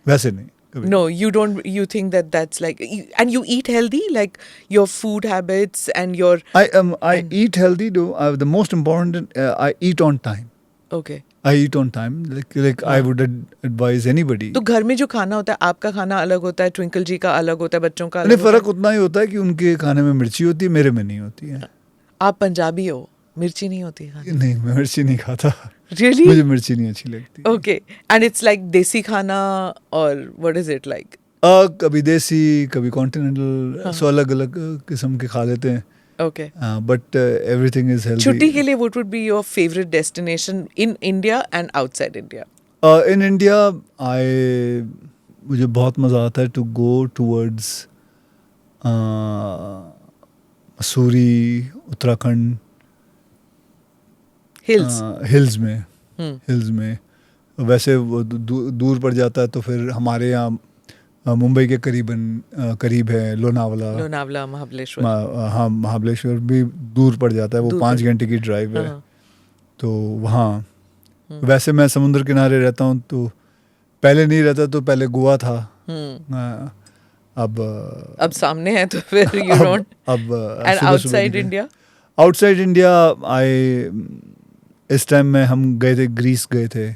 वैसे नहीं कभी। No, you don't. You think that that's like, and you eat healthy, like your food habits and your. I eat healthy. The most important, I eat on time। Okay. I eat on time, like I would advise anybody। तो घर में जो खाना होता है, आपका खाना अलग होता है, ट्विंकल जी का अलग होता है, बच्चों का अलग नहीं, होता फर्क उतना ही होता है कि उनके खाने में मिर्ची होती है, मेरे में नहीं होती है। है। आप पंजाबी हो, मिर्ची नहीं होती खाने में। नहीं, मैं मिर्ची नहीं खाता। Really? मुझे मिर्ची नहीं अच्छी लगती। Okay, and it's like देसी खाना और what is it like? कभी देसी, कभी कॉन्टिनेंटल, सो अलग अलग किस्म के खा लेते हैं। Okay. But everything is healthy. छुट्टी के लिए what would be your favorite destination in India and outside India? In India मुझे बहुत मज़ा आता है to go towards Mussoorie, Uttarakhand, Hills. Hills में। वैसे वो दूर पड़ जाता है तो फिर हमारे यहाँ मुंबई के करीब है लोनावला। लोनावला, महाबलेश्वर। हाँ, महाबलेश्वर भी दूर पड़ जाता है, वो दूर 5 पड़- घंटे की ड्राइव है। हाँ। तो वहाँ वैसे मैं समुद्र किनारे रहता हूँ, तो पहले नहीं रहता, तो पहले गोवा था। अब सामने है तो फिर you don't. अब And सुबह-सुबह outside निकले। India? आउटसाइड इंडिया इस टाइम में हम गए थे, ग्रीस गए थे।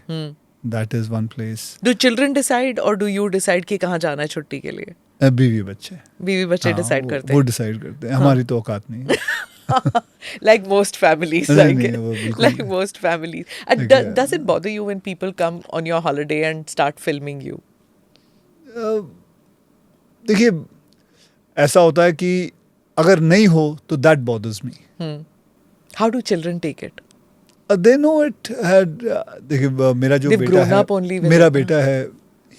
That is one place. Do children decide or do you decide कि कहाँ जाना है छुट्टी के लिए? बीवी बच्चे। बीवी बच्चे हाँ, डिसाइड वो- करते वो हैं। डिसाइड करते हैं, हमारी तो औकात नहीं है। Like most families, नहीं, I नहीं, guess. वो बिल्कुल Like नहीं। most families. And Like, does it bother you when people come on your holiday and start filming you? देखिए, ऐसा होता है कि अगर नहीं हो तो that bothers me. How do children take it? They know it had. देखिए, मेरा जो They've बेटा grown है, up only with मेरा it, बेटा है,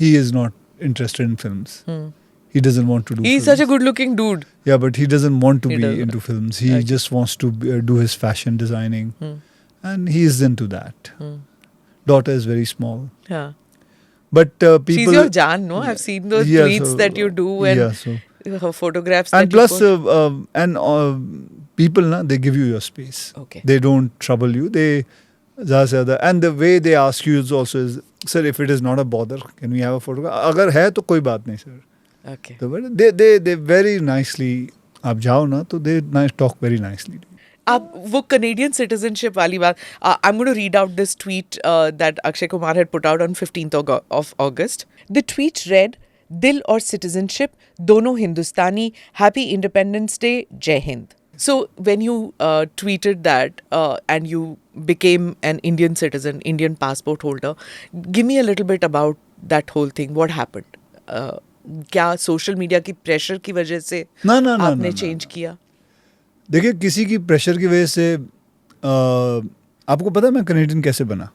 he is not interested in films. He doesn't want to do He's films. such a good-looking dude. Yeah, but he doesn't want to He be doesn't. into films. He Okay. just wants to do his fashion designing, and he is into that. Daughter is very small, Yeah. but people. She's your Jan, no? I've seen those Yeah, tweets so- that you do and yeah, so her photographs and that plus you post. people na, they give you your space. Okay. They don't trouble you. They ज़्यादा से ज़्यादा, and the way they ask you is also is, sir, if it is not a bother, can we have a photograph? अगर है तो कोई बात नहीं sir. Okay. तो they very nicely, आप जाओ ना तो they talk very nicely. आप वो Canadian citizenship वाली बात, I'm going to read out this tweet that Akshay Kumar had put out on 15th of August. The tweet read, दिल और citizenship दोनों हिंदुस्तानी, happy Independence Day, जय Hind. So when you tweeted that and you became an Indian citizen, Indian passport holder, give me a little bit about that whole thing. What happened? क्या सोशल मीडिया की प्रेशर की वजह से ना आपने चेंज किया? देखिए, किसी की प्रेशर की वजह से आपको पता है मैं कनेडियन कैसे बना?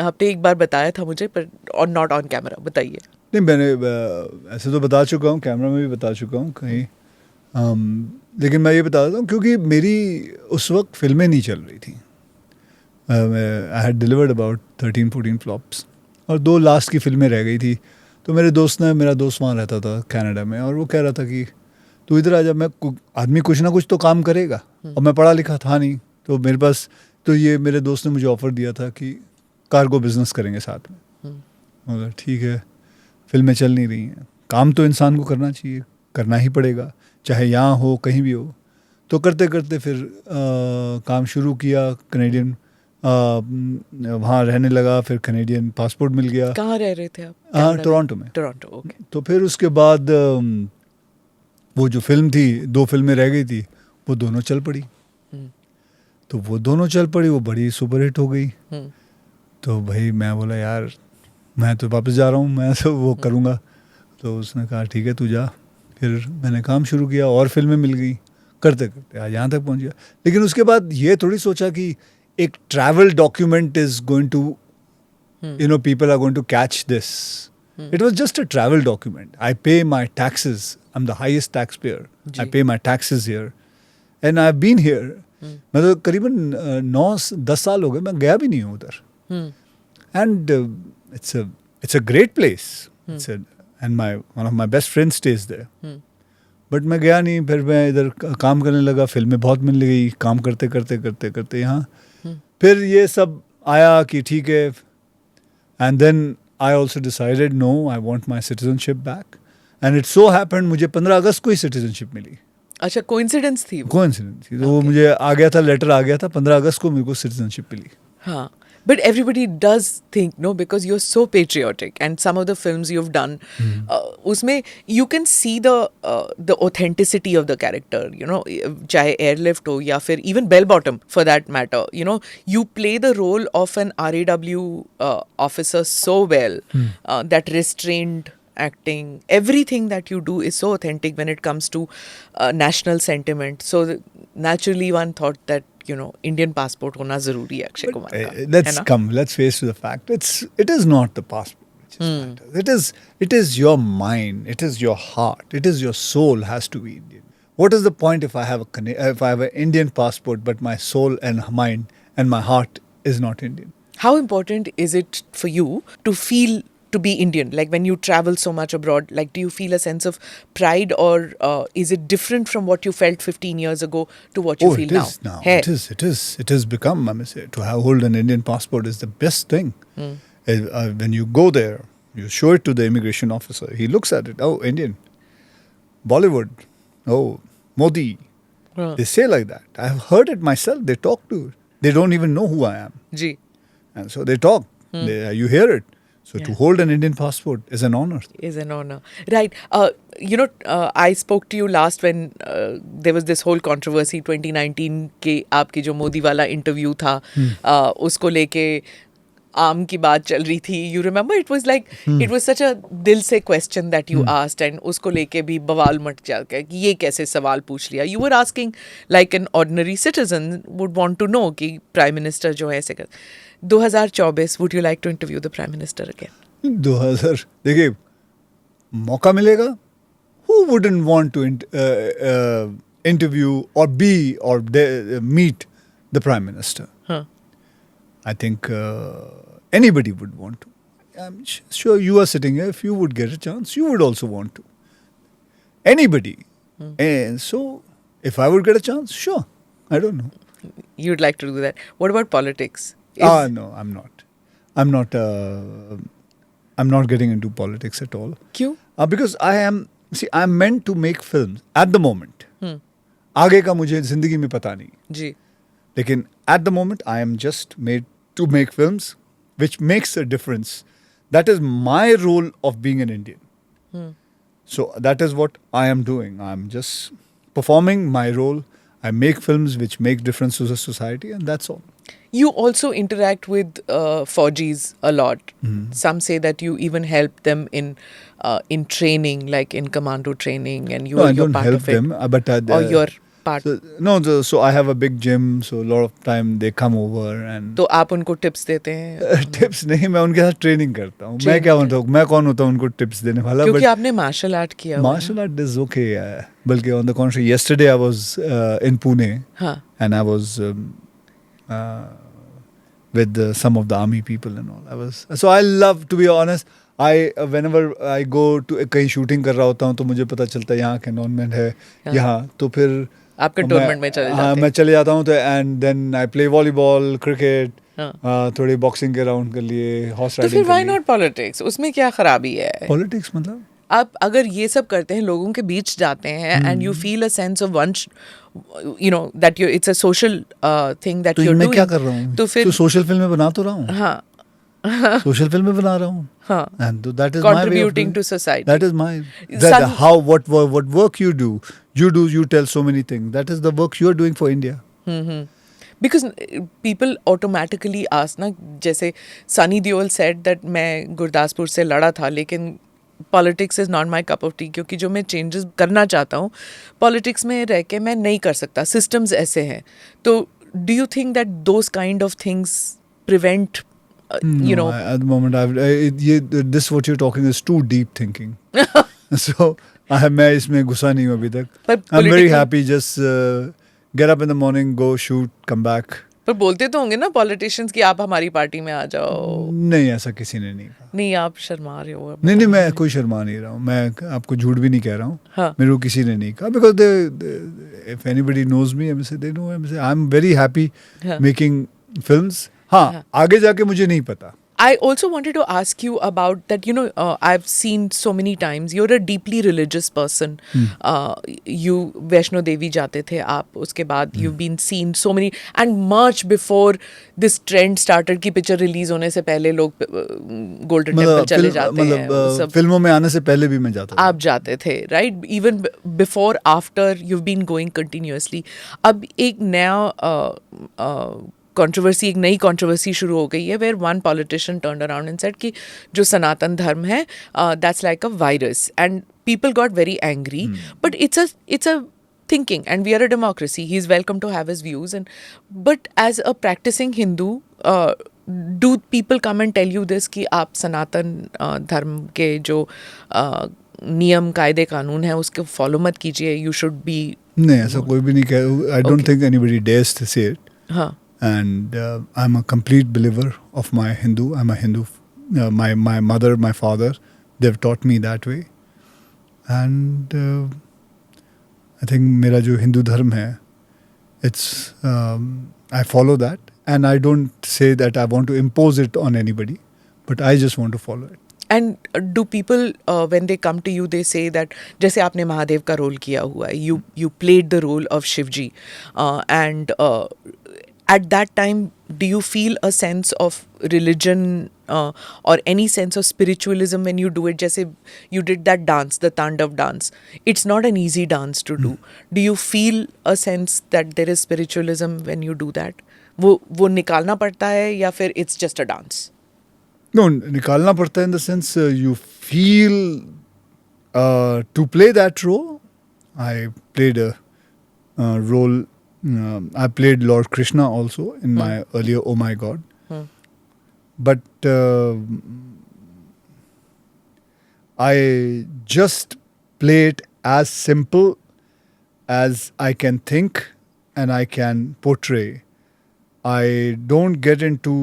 आपने एक बार बताया था मुझे, पर और नॉट ऑन कैमरा, बताइए। नहीं, मैंने ऐसे तो बता चुका हूँ, कैमरा में भी बता चुका हूँ कहीं, लेकिन मैं ये बता देता हूँ क्योंकि मेरी उस वक्त फिल्में नहीं चल रही थी। I had delivered about 13-14 flops और 2 लास्ट की फिल्में रह गई थी। तो मेरा दोस्त वहाँ रहता था कनाडा में, और वो कह रहा था कि तू इधर आ जा, आदमी कुछ ना कुछ तो काम करेगा, और मैं पढ़ा लिखा था नहीं, तो मेरे पास तो ये मेरे दोस्त ने मुझे ऑफ़र दिया था कि कार्गो बिजनेस करेंगे साथ में। मगर ठीक है, फिल्में चल नहीं रही हैं, काम तो इंसान को करना चाहिए, करना ही पड़ेगा, चाहे यहाँ हो कहीं भी हो। तो करते करते फिर काम शुरू किया, कनेडियन वहाँ रहने लगा, फिर कनेडियन पासपोर्ट मिल गया। कहाँ रह रहे थे आप? हाँ, टोरंटो में। Toronto, okay. तो फिर उसके बाद वो जो फिल्म थी, 2 फिल्में रह गई थी, वो दोनों चल पड़ी। तो वो दोनों चल पड़ी, वो बड़ी सुपरहिट हो गई। तो भाई मैं बोला यार मैं तो वापस जा रहा हूँ, मैं तो वो करूँगा। तो उसने कहा ठीक है तू जा। फिर मैंने काम शुरू किया और फिल्में मिल गई, करते करते आज यहाँ तक पहुँच गया। लेकिन उसके बाद ये थोड़ी सोचा कि एक travel document is going to people are going to catch this. It was just a travel document. I pay my taxes. I'm the highest taxpayer. I pay my taxes here. And I've been here. मैं तो करीबन 9-10 साल हो गए, मैं गया भी नहीं हूँ उधर. And it's a great place. And one of my best friends stays there. But मैं गया नहीं. फिर मैं इधर काम करने लगा, फिल्में बहुत मिल गई, काम करते करते करते करते यहाँ फिर ये सब आया कि ठीक है. And then I also decided, no, I want my citizenship back. And it so happened मुझे 15 अगस्त को ही citizenship मिली. अच्छा, कोइंसिडेंस थी वो? कोइंसिडेंस थी. तो वो मुझे आ गया था, लेटर आ गया था, 15 अगस्त को मेरे को citizenship मिली. हाँ. But everybody does think, no, because you're so patriotic, and some of the films you've done, उसमें you can see the authenticity of the character, you know, चाहे Airlift हो या फिर even Bell Bottom for that matter, you know, you play the role of an RAW officer so well, that restrained acting, everything that you do is so authentic when it comes to national sentiment. So naturally one thought that, you know, Indian passport hona zaruri hai Akshay Kumar ka. Let's face the fact. It is not the passport which matters. It is your mind. It is your heart. It is your soul has to be Indian. What is the point if I have an Indian passport but my soul and mind and my heart is not Indian? How important is it for you to feel to be Indian? Like when you travel so much abroad, like do you feel a sense of pride, or is it different from what you felt 15 years ago to what you feel now? Now. It has become, I must say, to hold an Indian passport is the best thing. When you go there, you show it to the immigration officer. He looks at it. Oh, Indian. Bollywood. Oh, Modi. They say like that. I have heard it myself. They talk to it. They don't even know who I am. Ji. And so they talk. You hear it. So to hold an Indian passport is an honor. Is an honor. Right. You know, I spoke to you last when there was this whole controversy 2019 के आपकी जो मोदी वाला इंटरव्यू था, उसको लेके आम की बात चल रही थी. You remember it was like it was such a दिल से question that you asked, and उसको लेके भी बवाल मच गया कि ये कैसे सवाल पूछ लिया. You were asking like an ordinary citizen would want to know कि प्राइम मिनिस्टर जो है ऐसे कर. 2024, would you like to interview the Prime Minister again? 2000, देखिए मौका मिलेगा. Who wouldn't want to interview or be or meet the Prime Minister? I think anybody would want to. I'm sure you are sitting here. If you would get a chance, you would also want to. Anybody. And so, if I would get a chance, sure. I don't know. You'd like to do that. What about politics? No, I'm not. I'm not getting into politics at all. क्यों? Because I'm meant to make films at the moment. आगे का मुझे जिंदगी में पता नहीं. जी. लेकिन at the moment I am just made to make films which makes a difference. That is my role of being an Indian. So that is what I am doing. I'm just performing my role. I make films which make difference to the society, and that's all. You also interact with Fauji's a lot. Some say that you even help them in training, like in commando training, and you're I don't part help of it. them, but or you're part. So I have a big gym, so a lot of time they come over and. तो आप उनको tips देते हैं? Tips नहीं, मैं उनके साथ training करता हूँ. मैं क्या होता हूँ? मैं कौन होता हूँ उनको tips देने वाला? क्योंकि आपने martial art किया. Martial art is okay. बल्कि on the contrary, yesterday I was in Pune, and I was with some of the army people and all. So I love, to be honest. Whenever I go to कहीं shooting कर रहा होता हूँ तो मुझे पता चलता है यहाँ कैनोनमेंट है यहाँ, तो फिर आपके टूर्नामेंट में चले जाते हैं. मैं चले जाता हूँ तो and then I play volleyball, cricket, थोड़ी बॉक्सिंग के राउंड कर लिए, हॉर्स राइडिंग. तो फिर why not politics? उसमें क्या खराबी है? Politics मतलब आप अगर ये सब करते हैं, लोगों के बीच जाते हैं and you feel a sense of वंश, you know that you it's a social thing that to you are मैं डूइंग, क्या कर रहा हूँ? तो फिर तो सोशल फिल्में बना तो रहा हूँ, हाँ सोशल फिल्में बना रहा हूँ, हाँ, and that is my way of contributing doing. to society. That is my Sun- how what work you do. You tell so many things. That is the work you are doing for India. Because people automatically ask ना, जैसे सनी देओल said that मैं गुरदासपुर से लड़ा था, लेकिन politics is not my cup of T, क्योंकि जो मैं चेंजेस करना चाहता हूँ पॉलिटिक्स में रह के मैं नहीं कर सकता, सिस्टम्स ऐसे हैं. तो do you think that those kind of things prevent, you know? At the moment, this what you're talking is too deep thinking. So मैं इसमें घुसा नहीं हूँ अभी तक. पर I'm very political- happy. Just get up in the morning, go shoot, come back. पर बोलते तो होंगे ना पॉलिटिशियंस कि आप हमारी पार्टी में आ जाओ. नहीं, ऐसा किसी ने नहीं कहा. नहीं, आप शर्मा रहे हो. नहीं, मैं कोई शर्मा नहीं रहा हूँ. मैं आपको झूठ भी नहीं कह रहा हूँ. हाँ. मेरे को किसी ने नहीं कहा. Because if anybody knows me, they know. I'm very happy हाँ. making films. हाँ, आगे जाके मुझे नहीं पता. I also wanted to ask you about that, you know, I've seen so many times, you're a deeply religious person. You Vaishno Devi जाते थे आप, उसके बाद you've been seen so many, and much before this trend started कि पिक्चर रिलीज होने से पहले लोग गोल्डन टेम्पल चले जाते हैं, वो सब फिल्मों में आने से पहले भी मैं जाता था. आप जाते थे, right? Even before after you've been going continuously. अब एक नया कंट्रोवर्सी, एक नई कंट्रोवर्सी शुरू हो गई है, where one politician turned around and said कि जो सनातन धर्म है that's like a virus, and people got very angry, but it's a thinking and we are a democracy, he is welcome to have his views, and but as a practicing Hindu, do people come and tell you this कि आप सनातन धर्म के जो नियम कायदे कानून है उसको फॉलो मत कीजिए, you should be? नहीं, ऐसा कोई भी नहीं कह. I don't think anybody dares to say it. हाँ. And I'm a complete believer of my Hindu. I'm a Hindu. My mother, my father, they've taught me that way. And I think मेरा जो हिंदू धर्म है, it's I follow that, and I don't say that I want to impose it on anybody, but I just want to follow it. And do people when they come to you, they say that जैसे आपने महादेव का रोल किया हुआ है, you played the role of Shivji, and at that time do you feel a sense of religion or any sense of spiritualism when you do it? जैसे you did that dance, the Tandav dance, it's not an easy dance to do. Do you feel a sense that there is spiritualism when you do that? वो निकालना पड़ता है या फिर it's just a dance? No, निकालना पड़ता है in the sense you feel to play that role. I played a role. I played Lord Krishna also in my earlier Oh My God. But I just play it as simple as I can think and I can portray. I don't get into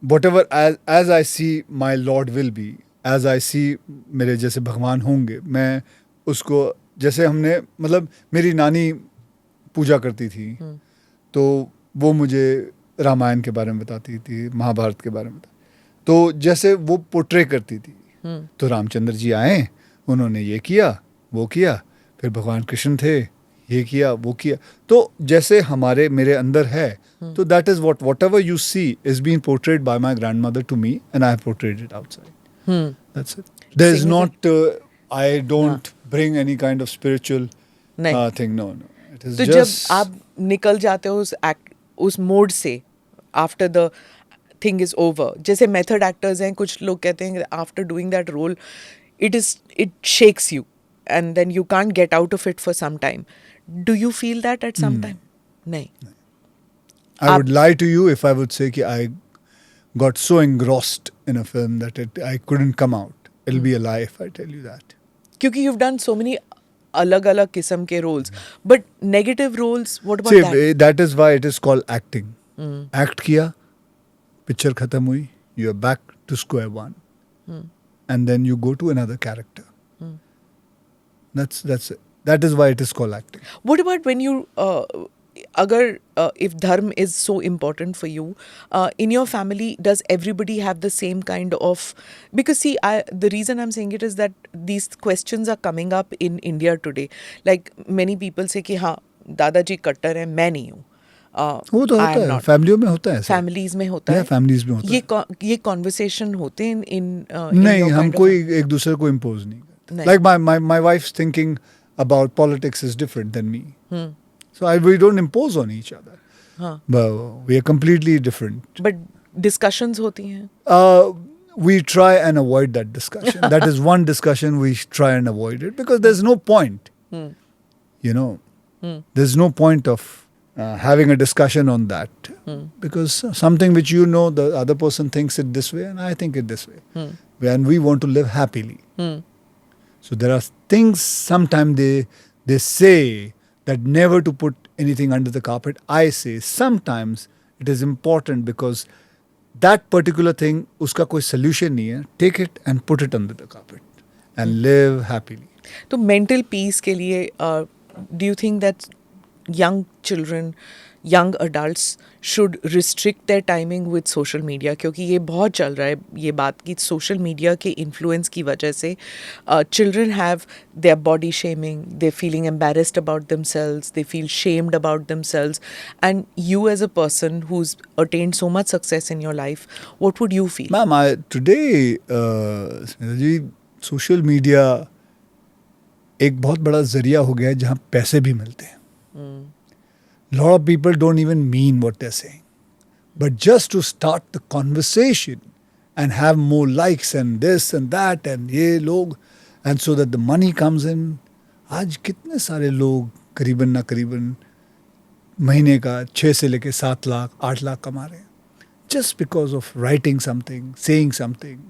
whatever as I see my Lord will be, as I see मेरे जैसे भगवान होंगे, मैं उसको जैसे हमने मतलब मेरी नानी पूजा करती थी, तो वो मुझे रामायण के बारे में बताती थी, महाभारत के बारे में तो जैसे वो पोर्ट्रे करती थी. तो रामचंद्र जी आए, उन्होंने ये किया वो किया, फिर भगवान कृष्ण थे, ये किया वो किया, तो जैसे मेरे अंदर है, तो that is whatever you see is being portrayed by my grandmother to me, and I have portrayed it outside. That's it. There is not I don't bring any kind of spiritual thing. No. It is तो just, जब आप निकल जाते हो उस मोड से, after the thing is over, जैसे मेथड एक्टर्स हैं, कुछ लोग कहते हैं after doing that role it shakes you and then you can't get out of it for some time. Do you feel that at some time? नहीं. I would lie to you if I would say कि I got so engrossed in a film that I couldn't come out. It'll be a lie if I tell you that. क्योंकि you've done so many अलग अलग किस्म के roles, but negative roles, what about that? That is why it is called acting. Act किया, पिक्चर खत्म हुई, you are back to square one, and then you go to another character. That is why it is called acting. What about when you agar if dharma is so important for you, in your family, does everybody have the same kind of? Because see, the reason I'm saying it is that these questions are coming up in India today. Like many people say कि हाँ दादाजी कट्टर है, मैं नहीं हूँ. वो तो I होता am है, not. फैमिलियों में होता है ऐसा. फैमिलीज में होता Yeah, है. families में होता है. ये कॉन्वर्सेशन होते हैं इन नहीं, हम कोई एक दूसरे को इम्पोज नहीं करते. नहीं. Like my wife's thinking about politics is different than me. So we don't impose on each other. हाँ. But we are completely different. But discussions होती हैं. We try and avoid that discussion. That is one discussion we try and avoid it because there's no point. You know, there's no point of having a discussion on that because something which you know the other person thinks it this way and I think it this way. And we want to live happily. So there are things sometimes they say that never to put anything under the carpet. I say sometimes it is important because that particular thing उसका कोई solution नहीं है. Take it and put it under the carpet and live happily. तो मेंटल पीस के लिए do you think that young children, young adults should restrict their timing with social media? क्योंकि ये बहुत चल रहा है ये बात कि social media के influence की वजह से children have their body shaming, they're feeling embarrassed about themselves, they feel shamed about themselves, and you as a person who's attained so much success in your life, what would you feel? Ma'am, today Smita ji social media एक बहुत बड़ा जरिया हो गया है जहाँ पैसे भी मिलते हैं. Lot of people don't even mean what they're saying. But just to start the conversation and have more likes and this and that and ये लोग and so that the money comes in. आज कितने सारे लोग करीबन ना करीबन महीने का 6 से लेके 7 लाख 8 लाख कमा रहे हैं. Just because of writing something, saying something,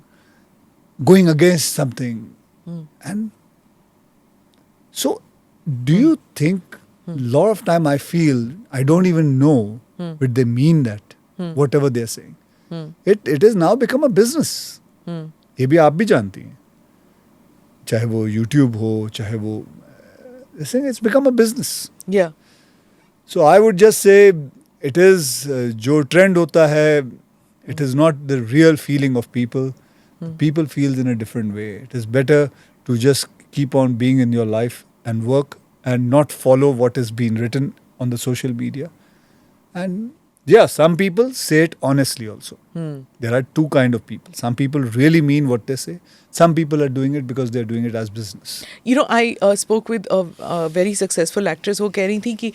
going against something. And so do you think lot of time I feel I don't even know but they mean that whatever they're saying. It is now become a business. ये भी आप भी जानती हैं. चाहे वो YouTube हो, चाहे वो it's become a business. Yeah. So I would just say it is जो trend होता है, it is not the real feeling of people. People feel in a different way. It is better to just keep on being in your life and work and not follow what is being written on the social media. And yeah, some people say it honestly also. There are two kind of people. Some people really mean what they say. Some people are doing it because they're doing it as business. You know, I spoke with a very successful actress. वो कह रही थी कि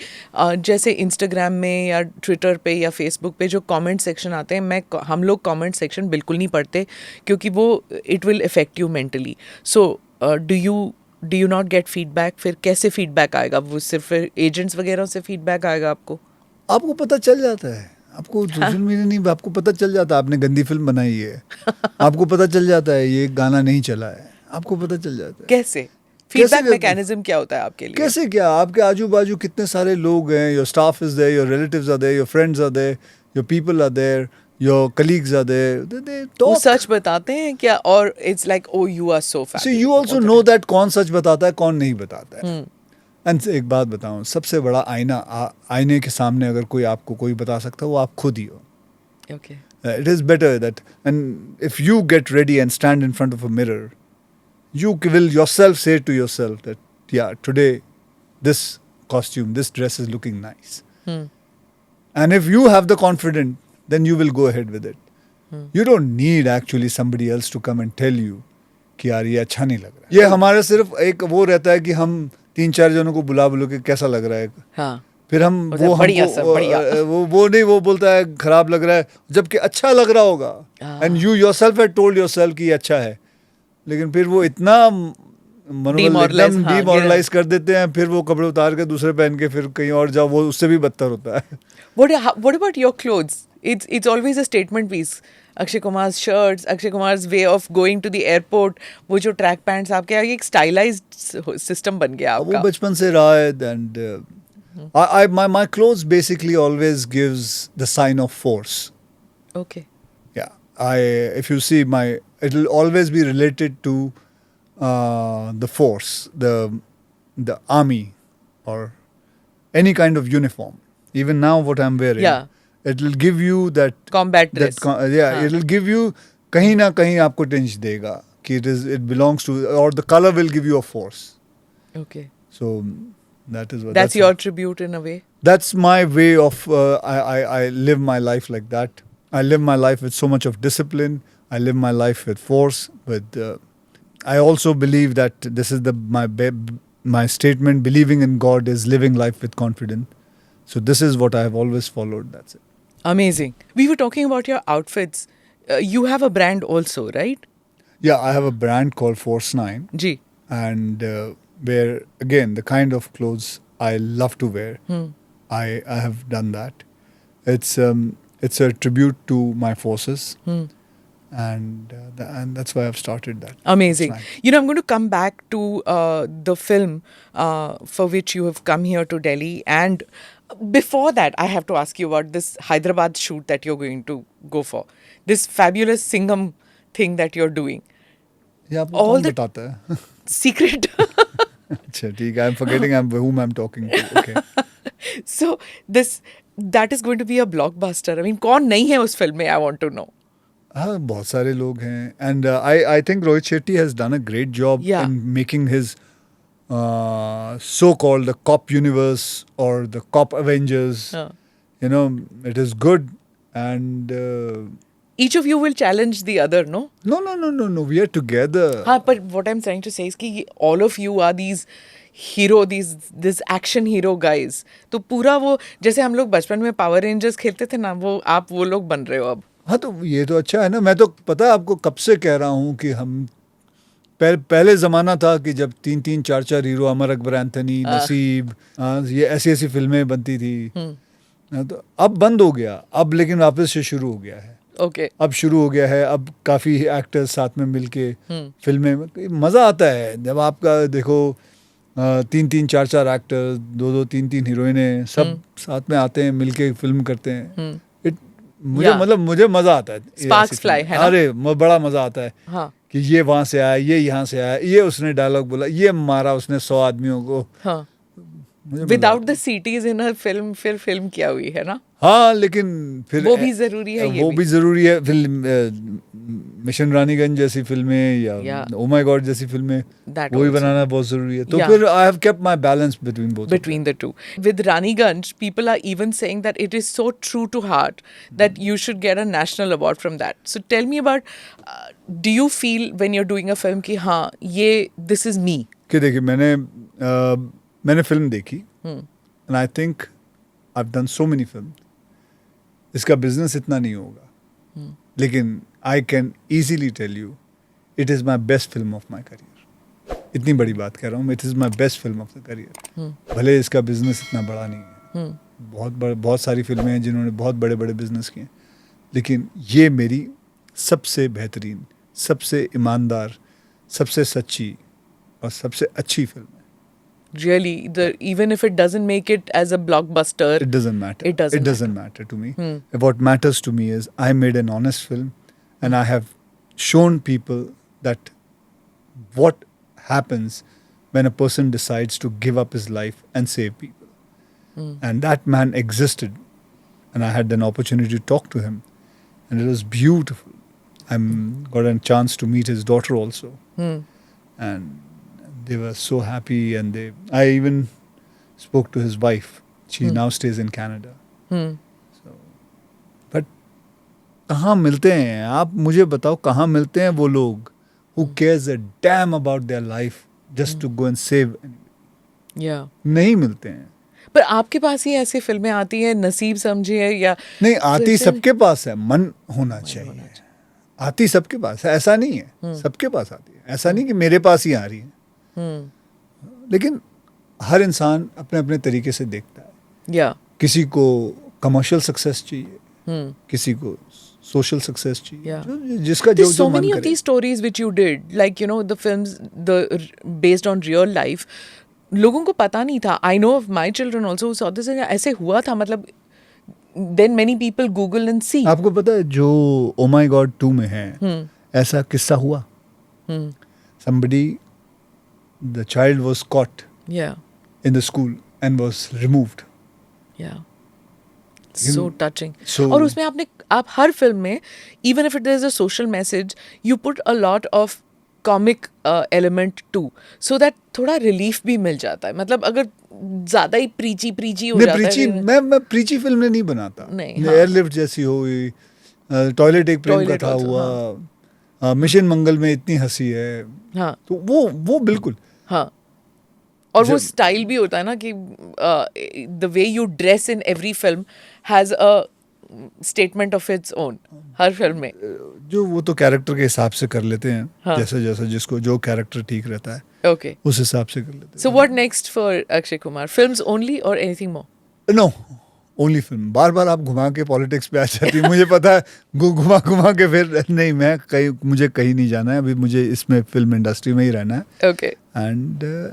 जैसे Instagram में या Twitter पे या Facebook पे जो comment section आते हैं, हम लोग comment section बिल्कुल नहीं पढ़ते क्योंकि वो it will affect you mentally. So do you not get feedback? फिर कैसे feedback आएगा? वो सिर्फ agents वगैरह से feedback आएगा आपको? आपको पता चल जाता है. आपको सोशल मीडिया नहीं, आपको पता चल जाता है आपने गंदी फिल्म बनाई है. आपको पता चल जाता है ये गाना नहीं चला है. आपको पता चल जाता है. कैसे? फीडबैक मैकेनिज्म क्या होता है आपके लिए? कैसे क्या? आपके आजू बाजू कितने सारे लोग हैं. Your staff is there, your relatives are there, your friends are there, your people are there, your colleagues are there. They talk. वो सच बताते हैं क्या? और it's like oh you are so fat. So you also know that कौन सच बताता है कौन नहीं बताता है. एंड एक बात बताऊं, सबसे बड़ा आईने के सामने अगर कोई आपको कोई बता सकता है वो आप खुद ही हो. Okay. It is better that, and if you get ready and stand in front of a mirror, you will yourself say to yourself that, yeah, today this costume, this dress is looking nice. And if you have the confidence, then you will go ahead with it. You don't need actually somebody else to come and tell you कि यार ये अच्छा नहीं लग रहा है. ये हमारा सिर्फ एक वो रहता है कि हम 3-4 जनों को बुला के कैसा लग रहा है. हाँ. फिर हम वो बढ़िया हमको सर, बढ़िया. वो नहीं, वो बोलता है खराब लग रहा है जबकि अच्छा लग रहा होगा. And you yourself had told yourself कि अच्छा है, लेकिन फिर वो इतना मनोबल एकदम डिमोरलाइज कर देते हैं. फिर वो कपड़े उतार के दूसरे पहन के फिर कहीं और जाओ, वो उससे भी बदतर होता है. What about your clothes? It's always a statement piece. Akshay Kumar's shirts, Akshay Kumar's way of going to the airport, वो जो ट्रैक पैंट्स आपके यहाँ एक स्टाइलाइज्ड सिस्टम बन गया आपका. वो बचपन से रहा है. And my clothes basically always gives the sign of force. Okay. Yeah, if you see it will always be related to the force, the army or any kind of uniform. Even now, what I'm wearing, Yeah. it will give you that Combat dress. yeah, हाँ. it will give you कहीं ना कहीं आपको टेंश देगा कि it belongs to, or the color will give you a force. Okay. So that is what. That's your tribute in a way. That's my way of. I live my life like that. I live my life with so much of discipline. I live my life with force. With I also believe that this is my statement. Believing in God is living life with confidence. So this is what I have always followed. That's it. Amazing. We were talking about your outfits. You have a brand also, right? Yeah, I have a brand called Force 9, Ji. and where again the kind of clothes I love to wear, I have done that. It's a tribute to my forces, and that's why I've started that. Amazing. Force 9. You know, I'm going to come back to the film for which you have come here to Delhi. And before that, I have to ask you about this Hyderabad shoot that you're going to go for. This fabulous Singham thing that you're doing. Yeah, आपको All कौन the- बताता है? Secret. अच्छा ठीक है. I'm forgetting whom I'm talking to. Okay. So that is going to be a blockbuster. I mean, कौन नहीं है उस फिल्म में? I want to know. हाँ, बहुत सारे लोग हैं, and I think Rohit Shetty has done a great job Yeah. in making his so-called the cop universe or the cop Avengers. हाँ. You know, it is good, and Each of you will challenge the other, no? no. We are together. हाँ, but what I'm trying to say is कि all of you are these hero, this action hero guys. तो पूरा वो जैसे हम लोग बचपन में पावर रेंजर्स खेलते थे ना, आप वो लोग बन रहे हो अब. हाँ, तो ये तो अच्छा है ना. मैं तो पता है आपको कब से कह रहा हूँ कि हम पहले ज़माना था कि जब 3-3, 4-4 हीरो, अमर अकबर एंथनी, नसीब, ये ऐसी फिल्में बनती थी. तो अब बंद हो गया, अब लेकिन वापस से शुरू हो गया है. Okay. अब शुरू हो गया है. अब काफ़ी एक्टर्स साथ में मिलके फिल्में, मज़ा आता है जब आपका देखो 3-3, 4-4 एक्टर, 2-2, 3-3 हीरोइनें सब साथ में आते हैं, मिलके फिल्म करते हैं. मुझे मज़ा आता है. Sparks fly, है ना? अरे बड़ा मज़ा आता है हाँ. कि ये वहाँ से आया, ये यहाँ से आया, ये उसने डायलॉग बोला, ये मारा उसने 100 आदमियों को. हाँ. मुझे मज़ा Without आता the CTs in a film, फिर फिल्म क्या हुई है ना? है. हाँ, लेकिन फिर वो भी ज़रूरी है, ये वो भी. भी ज़रूरी है. फिल्म मिशन रानीगंज जैसी फिल्में या Yeah. ओ माय गॉड जैसी फिल्में, That वो भी also. बनाना बहुत ज़रूरी है. तो Yeah. फिर I have kept my balance between both. Between the two. With Raniganj, people are even saying that it is so true to heart that you should get a national award from that. So tell me about, do you feel when you're doing a film कि हाँ this is me? कि देखिए मैंने फिल्म देखी, and I think I have done so many film. इसका बिजनेस इतना नहीं होगा, लेकिन I can easily tell you it is my best film of my career. इतनी बड़ी बात कह रहा हूँ. It is my best film of the career. भले इसका बिजनेस इतना बड़ा नहीं है, बहुत सारी फिल्में हैं जिन्होंने बहुत बड़े बड़े बिजनेस किए, लेकिन ये मेरी सबसे बेहतरीन, सबसे ईमानदार, सबसे सच्ची और सबसे अच्छी फिल्म है. Really, even if it doesn't make it as a blockbuster, It doesn't matter. It doesn't matter to me. What matters to me is I made an honest film, and I have shown people that what happens when a person decides to give up his life and save people. And that man existed, and I had an opportunity to talk to him, and it was beautiful. I got a chance to meet his daughter also, and they were so happy, and I even spoke to his wife. She now stays in Canada. So, but कहाँ मिलते हैं आप? मुझे बताओ कहाँ मिलते हैं वो लोग who cares a damn about their life just to go and save? yeah. नहीं मिलते हैं. पर आपके पास ही ऐसी फिल्में आती हैं, नसीब समझिए या नहीं आती, सबके पास है. मन होना चाहिए. आती सबके पास है, ऐसा नहीं है. सबके पास आती है, ऐसा नहीं कि मेरे पास ही आ रही है. लेकिन हर इंसान अपने अपने तरीके से देखता है. yeah. किसी को कमर्शियल सक्सेस चाहिए, किसी को सोशल सक्सेस चाहिए. Yeah. जिसका There's जो so मन many of करे. these stories which you did, like the films based on real life. लोगों को पता नहीं था. I know of my children also who saw this. ऐसे हुआ था, मतलब then many people Google and see. आपको पता है जो ओ माय गॉड 2 में है, ऐसा किस्सा हुआ. Somebody, the child was caught yeah. in the school and was removed. Yeah. So touching. So- और उसमें आप हर फिल्म में, even if there is a social message, you put a lot of comic element too, so that थोड़ा relief भी मिल जाता है. मतलब अगर ज़्यादा ही preachy हो नहीं, जाता प्रीची है. मैं प्रीची फिल्में नहीं बनाता. नहीं, हाँ. एयरलिफ्ट जैसी हो गई, टॉयलेट एक प्रेम Toilet कथा also, हुआ, मिशन मंगल में इतनी हंसी है, हाँ. तो वो बिल्कुल. हाँ. और वो जब- स्टाइल भी होता है ना कि the way you dress in every film has a statement of its own. Her film में. जो वो तो कैरेक्टर के हिसाब से कर लेते हैं, हाँ. जैसा जिसको जो कैरेक्टर ठीक रहता है ओके. उस हिसाब से कर लेते so what next for Akshay Kumar? Films only और एनीथिंग मोर? हैं. No, only film. बार आप घुमा के पॉलिटिक्स पे आ जाती है. मुझे पता है, घुमा के फिर नहीं, मुझे कहीं नहीं जाना है अभी. मुझे इसमें फिल्म इंडस्ट्री में ही रहना है. ओके. एंड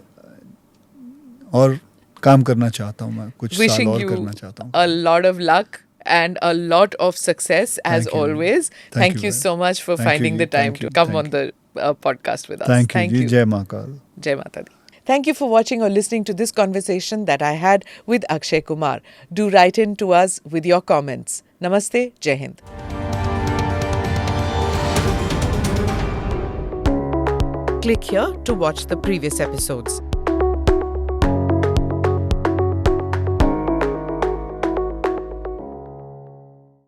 और काम करना चाहता हूँ मैं, कुछ साल Wishing और you करना चाहता हूँ. a lot of luck and a lot of success as Thank you. always. Thank you very- so much for Thank you finding ji, the time thank to you, come thank on the podcast with us. Thank you ji, जय Mahakal. Jai Mata Di. Thank you for watching or listening to this conversation that I had with Akshay Kumar. Do write in to us with your comments. Namaste, Jai Hind. Click here to watch the previous episodes.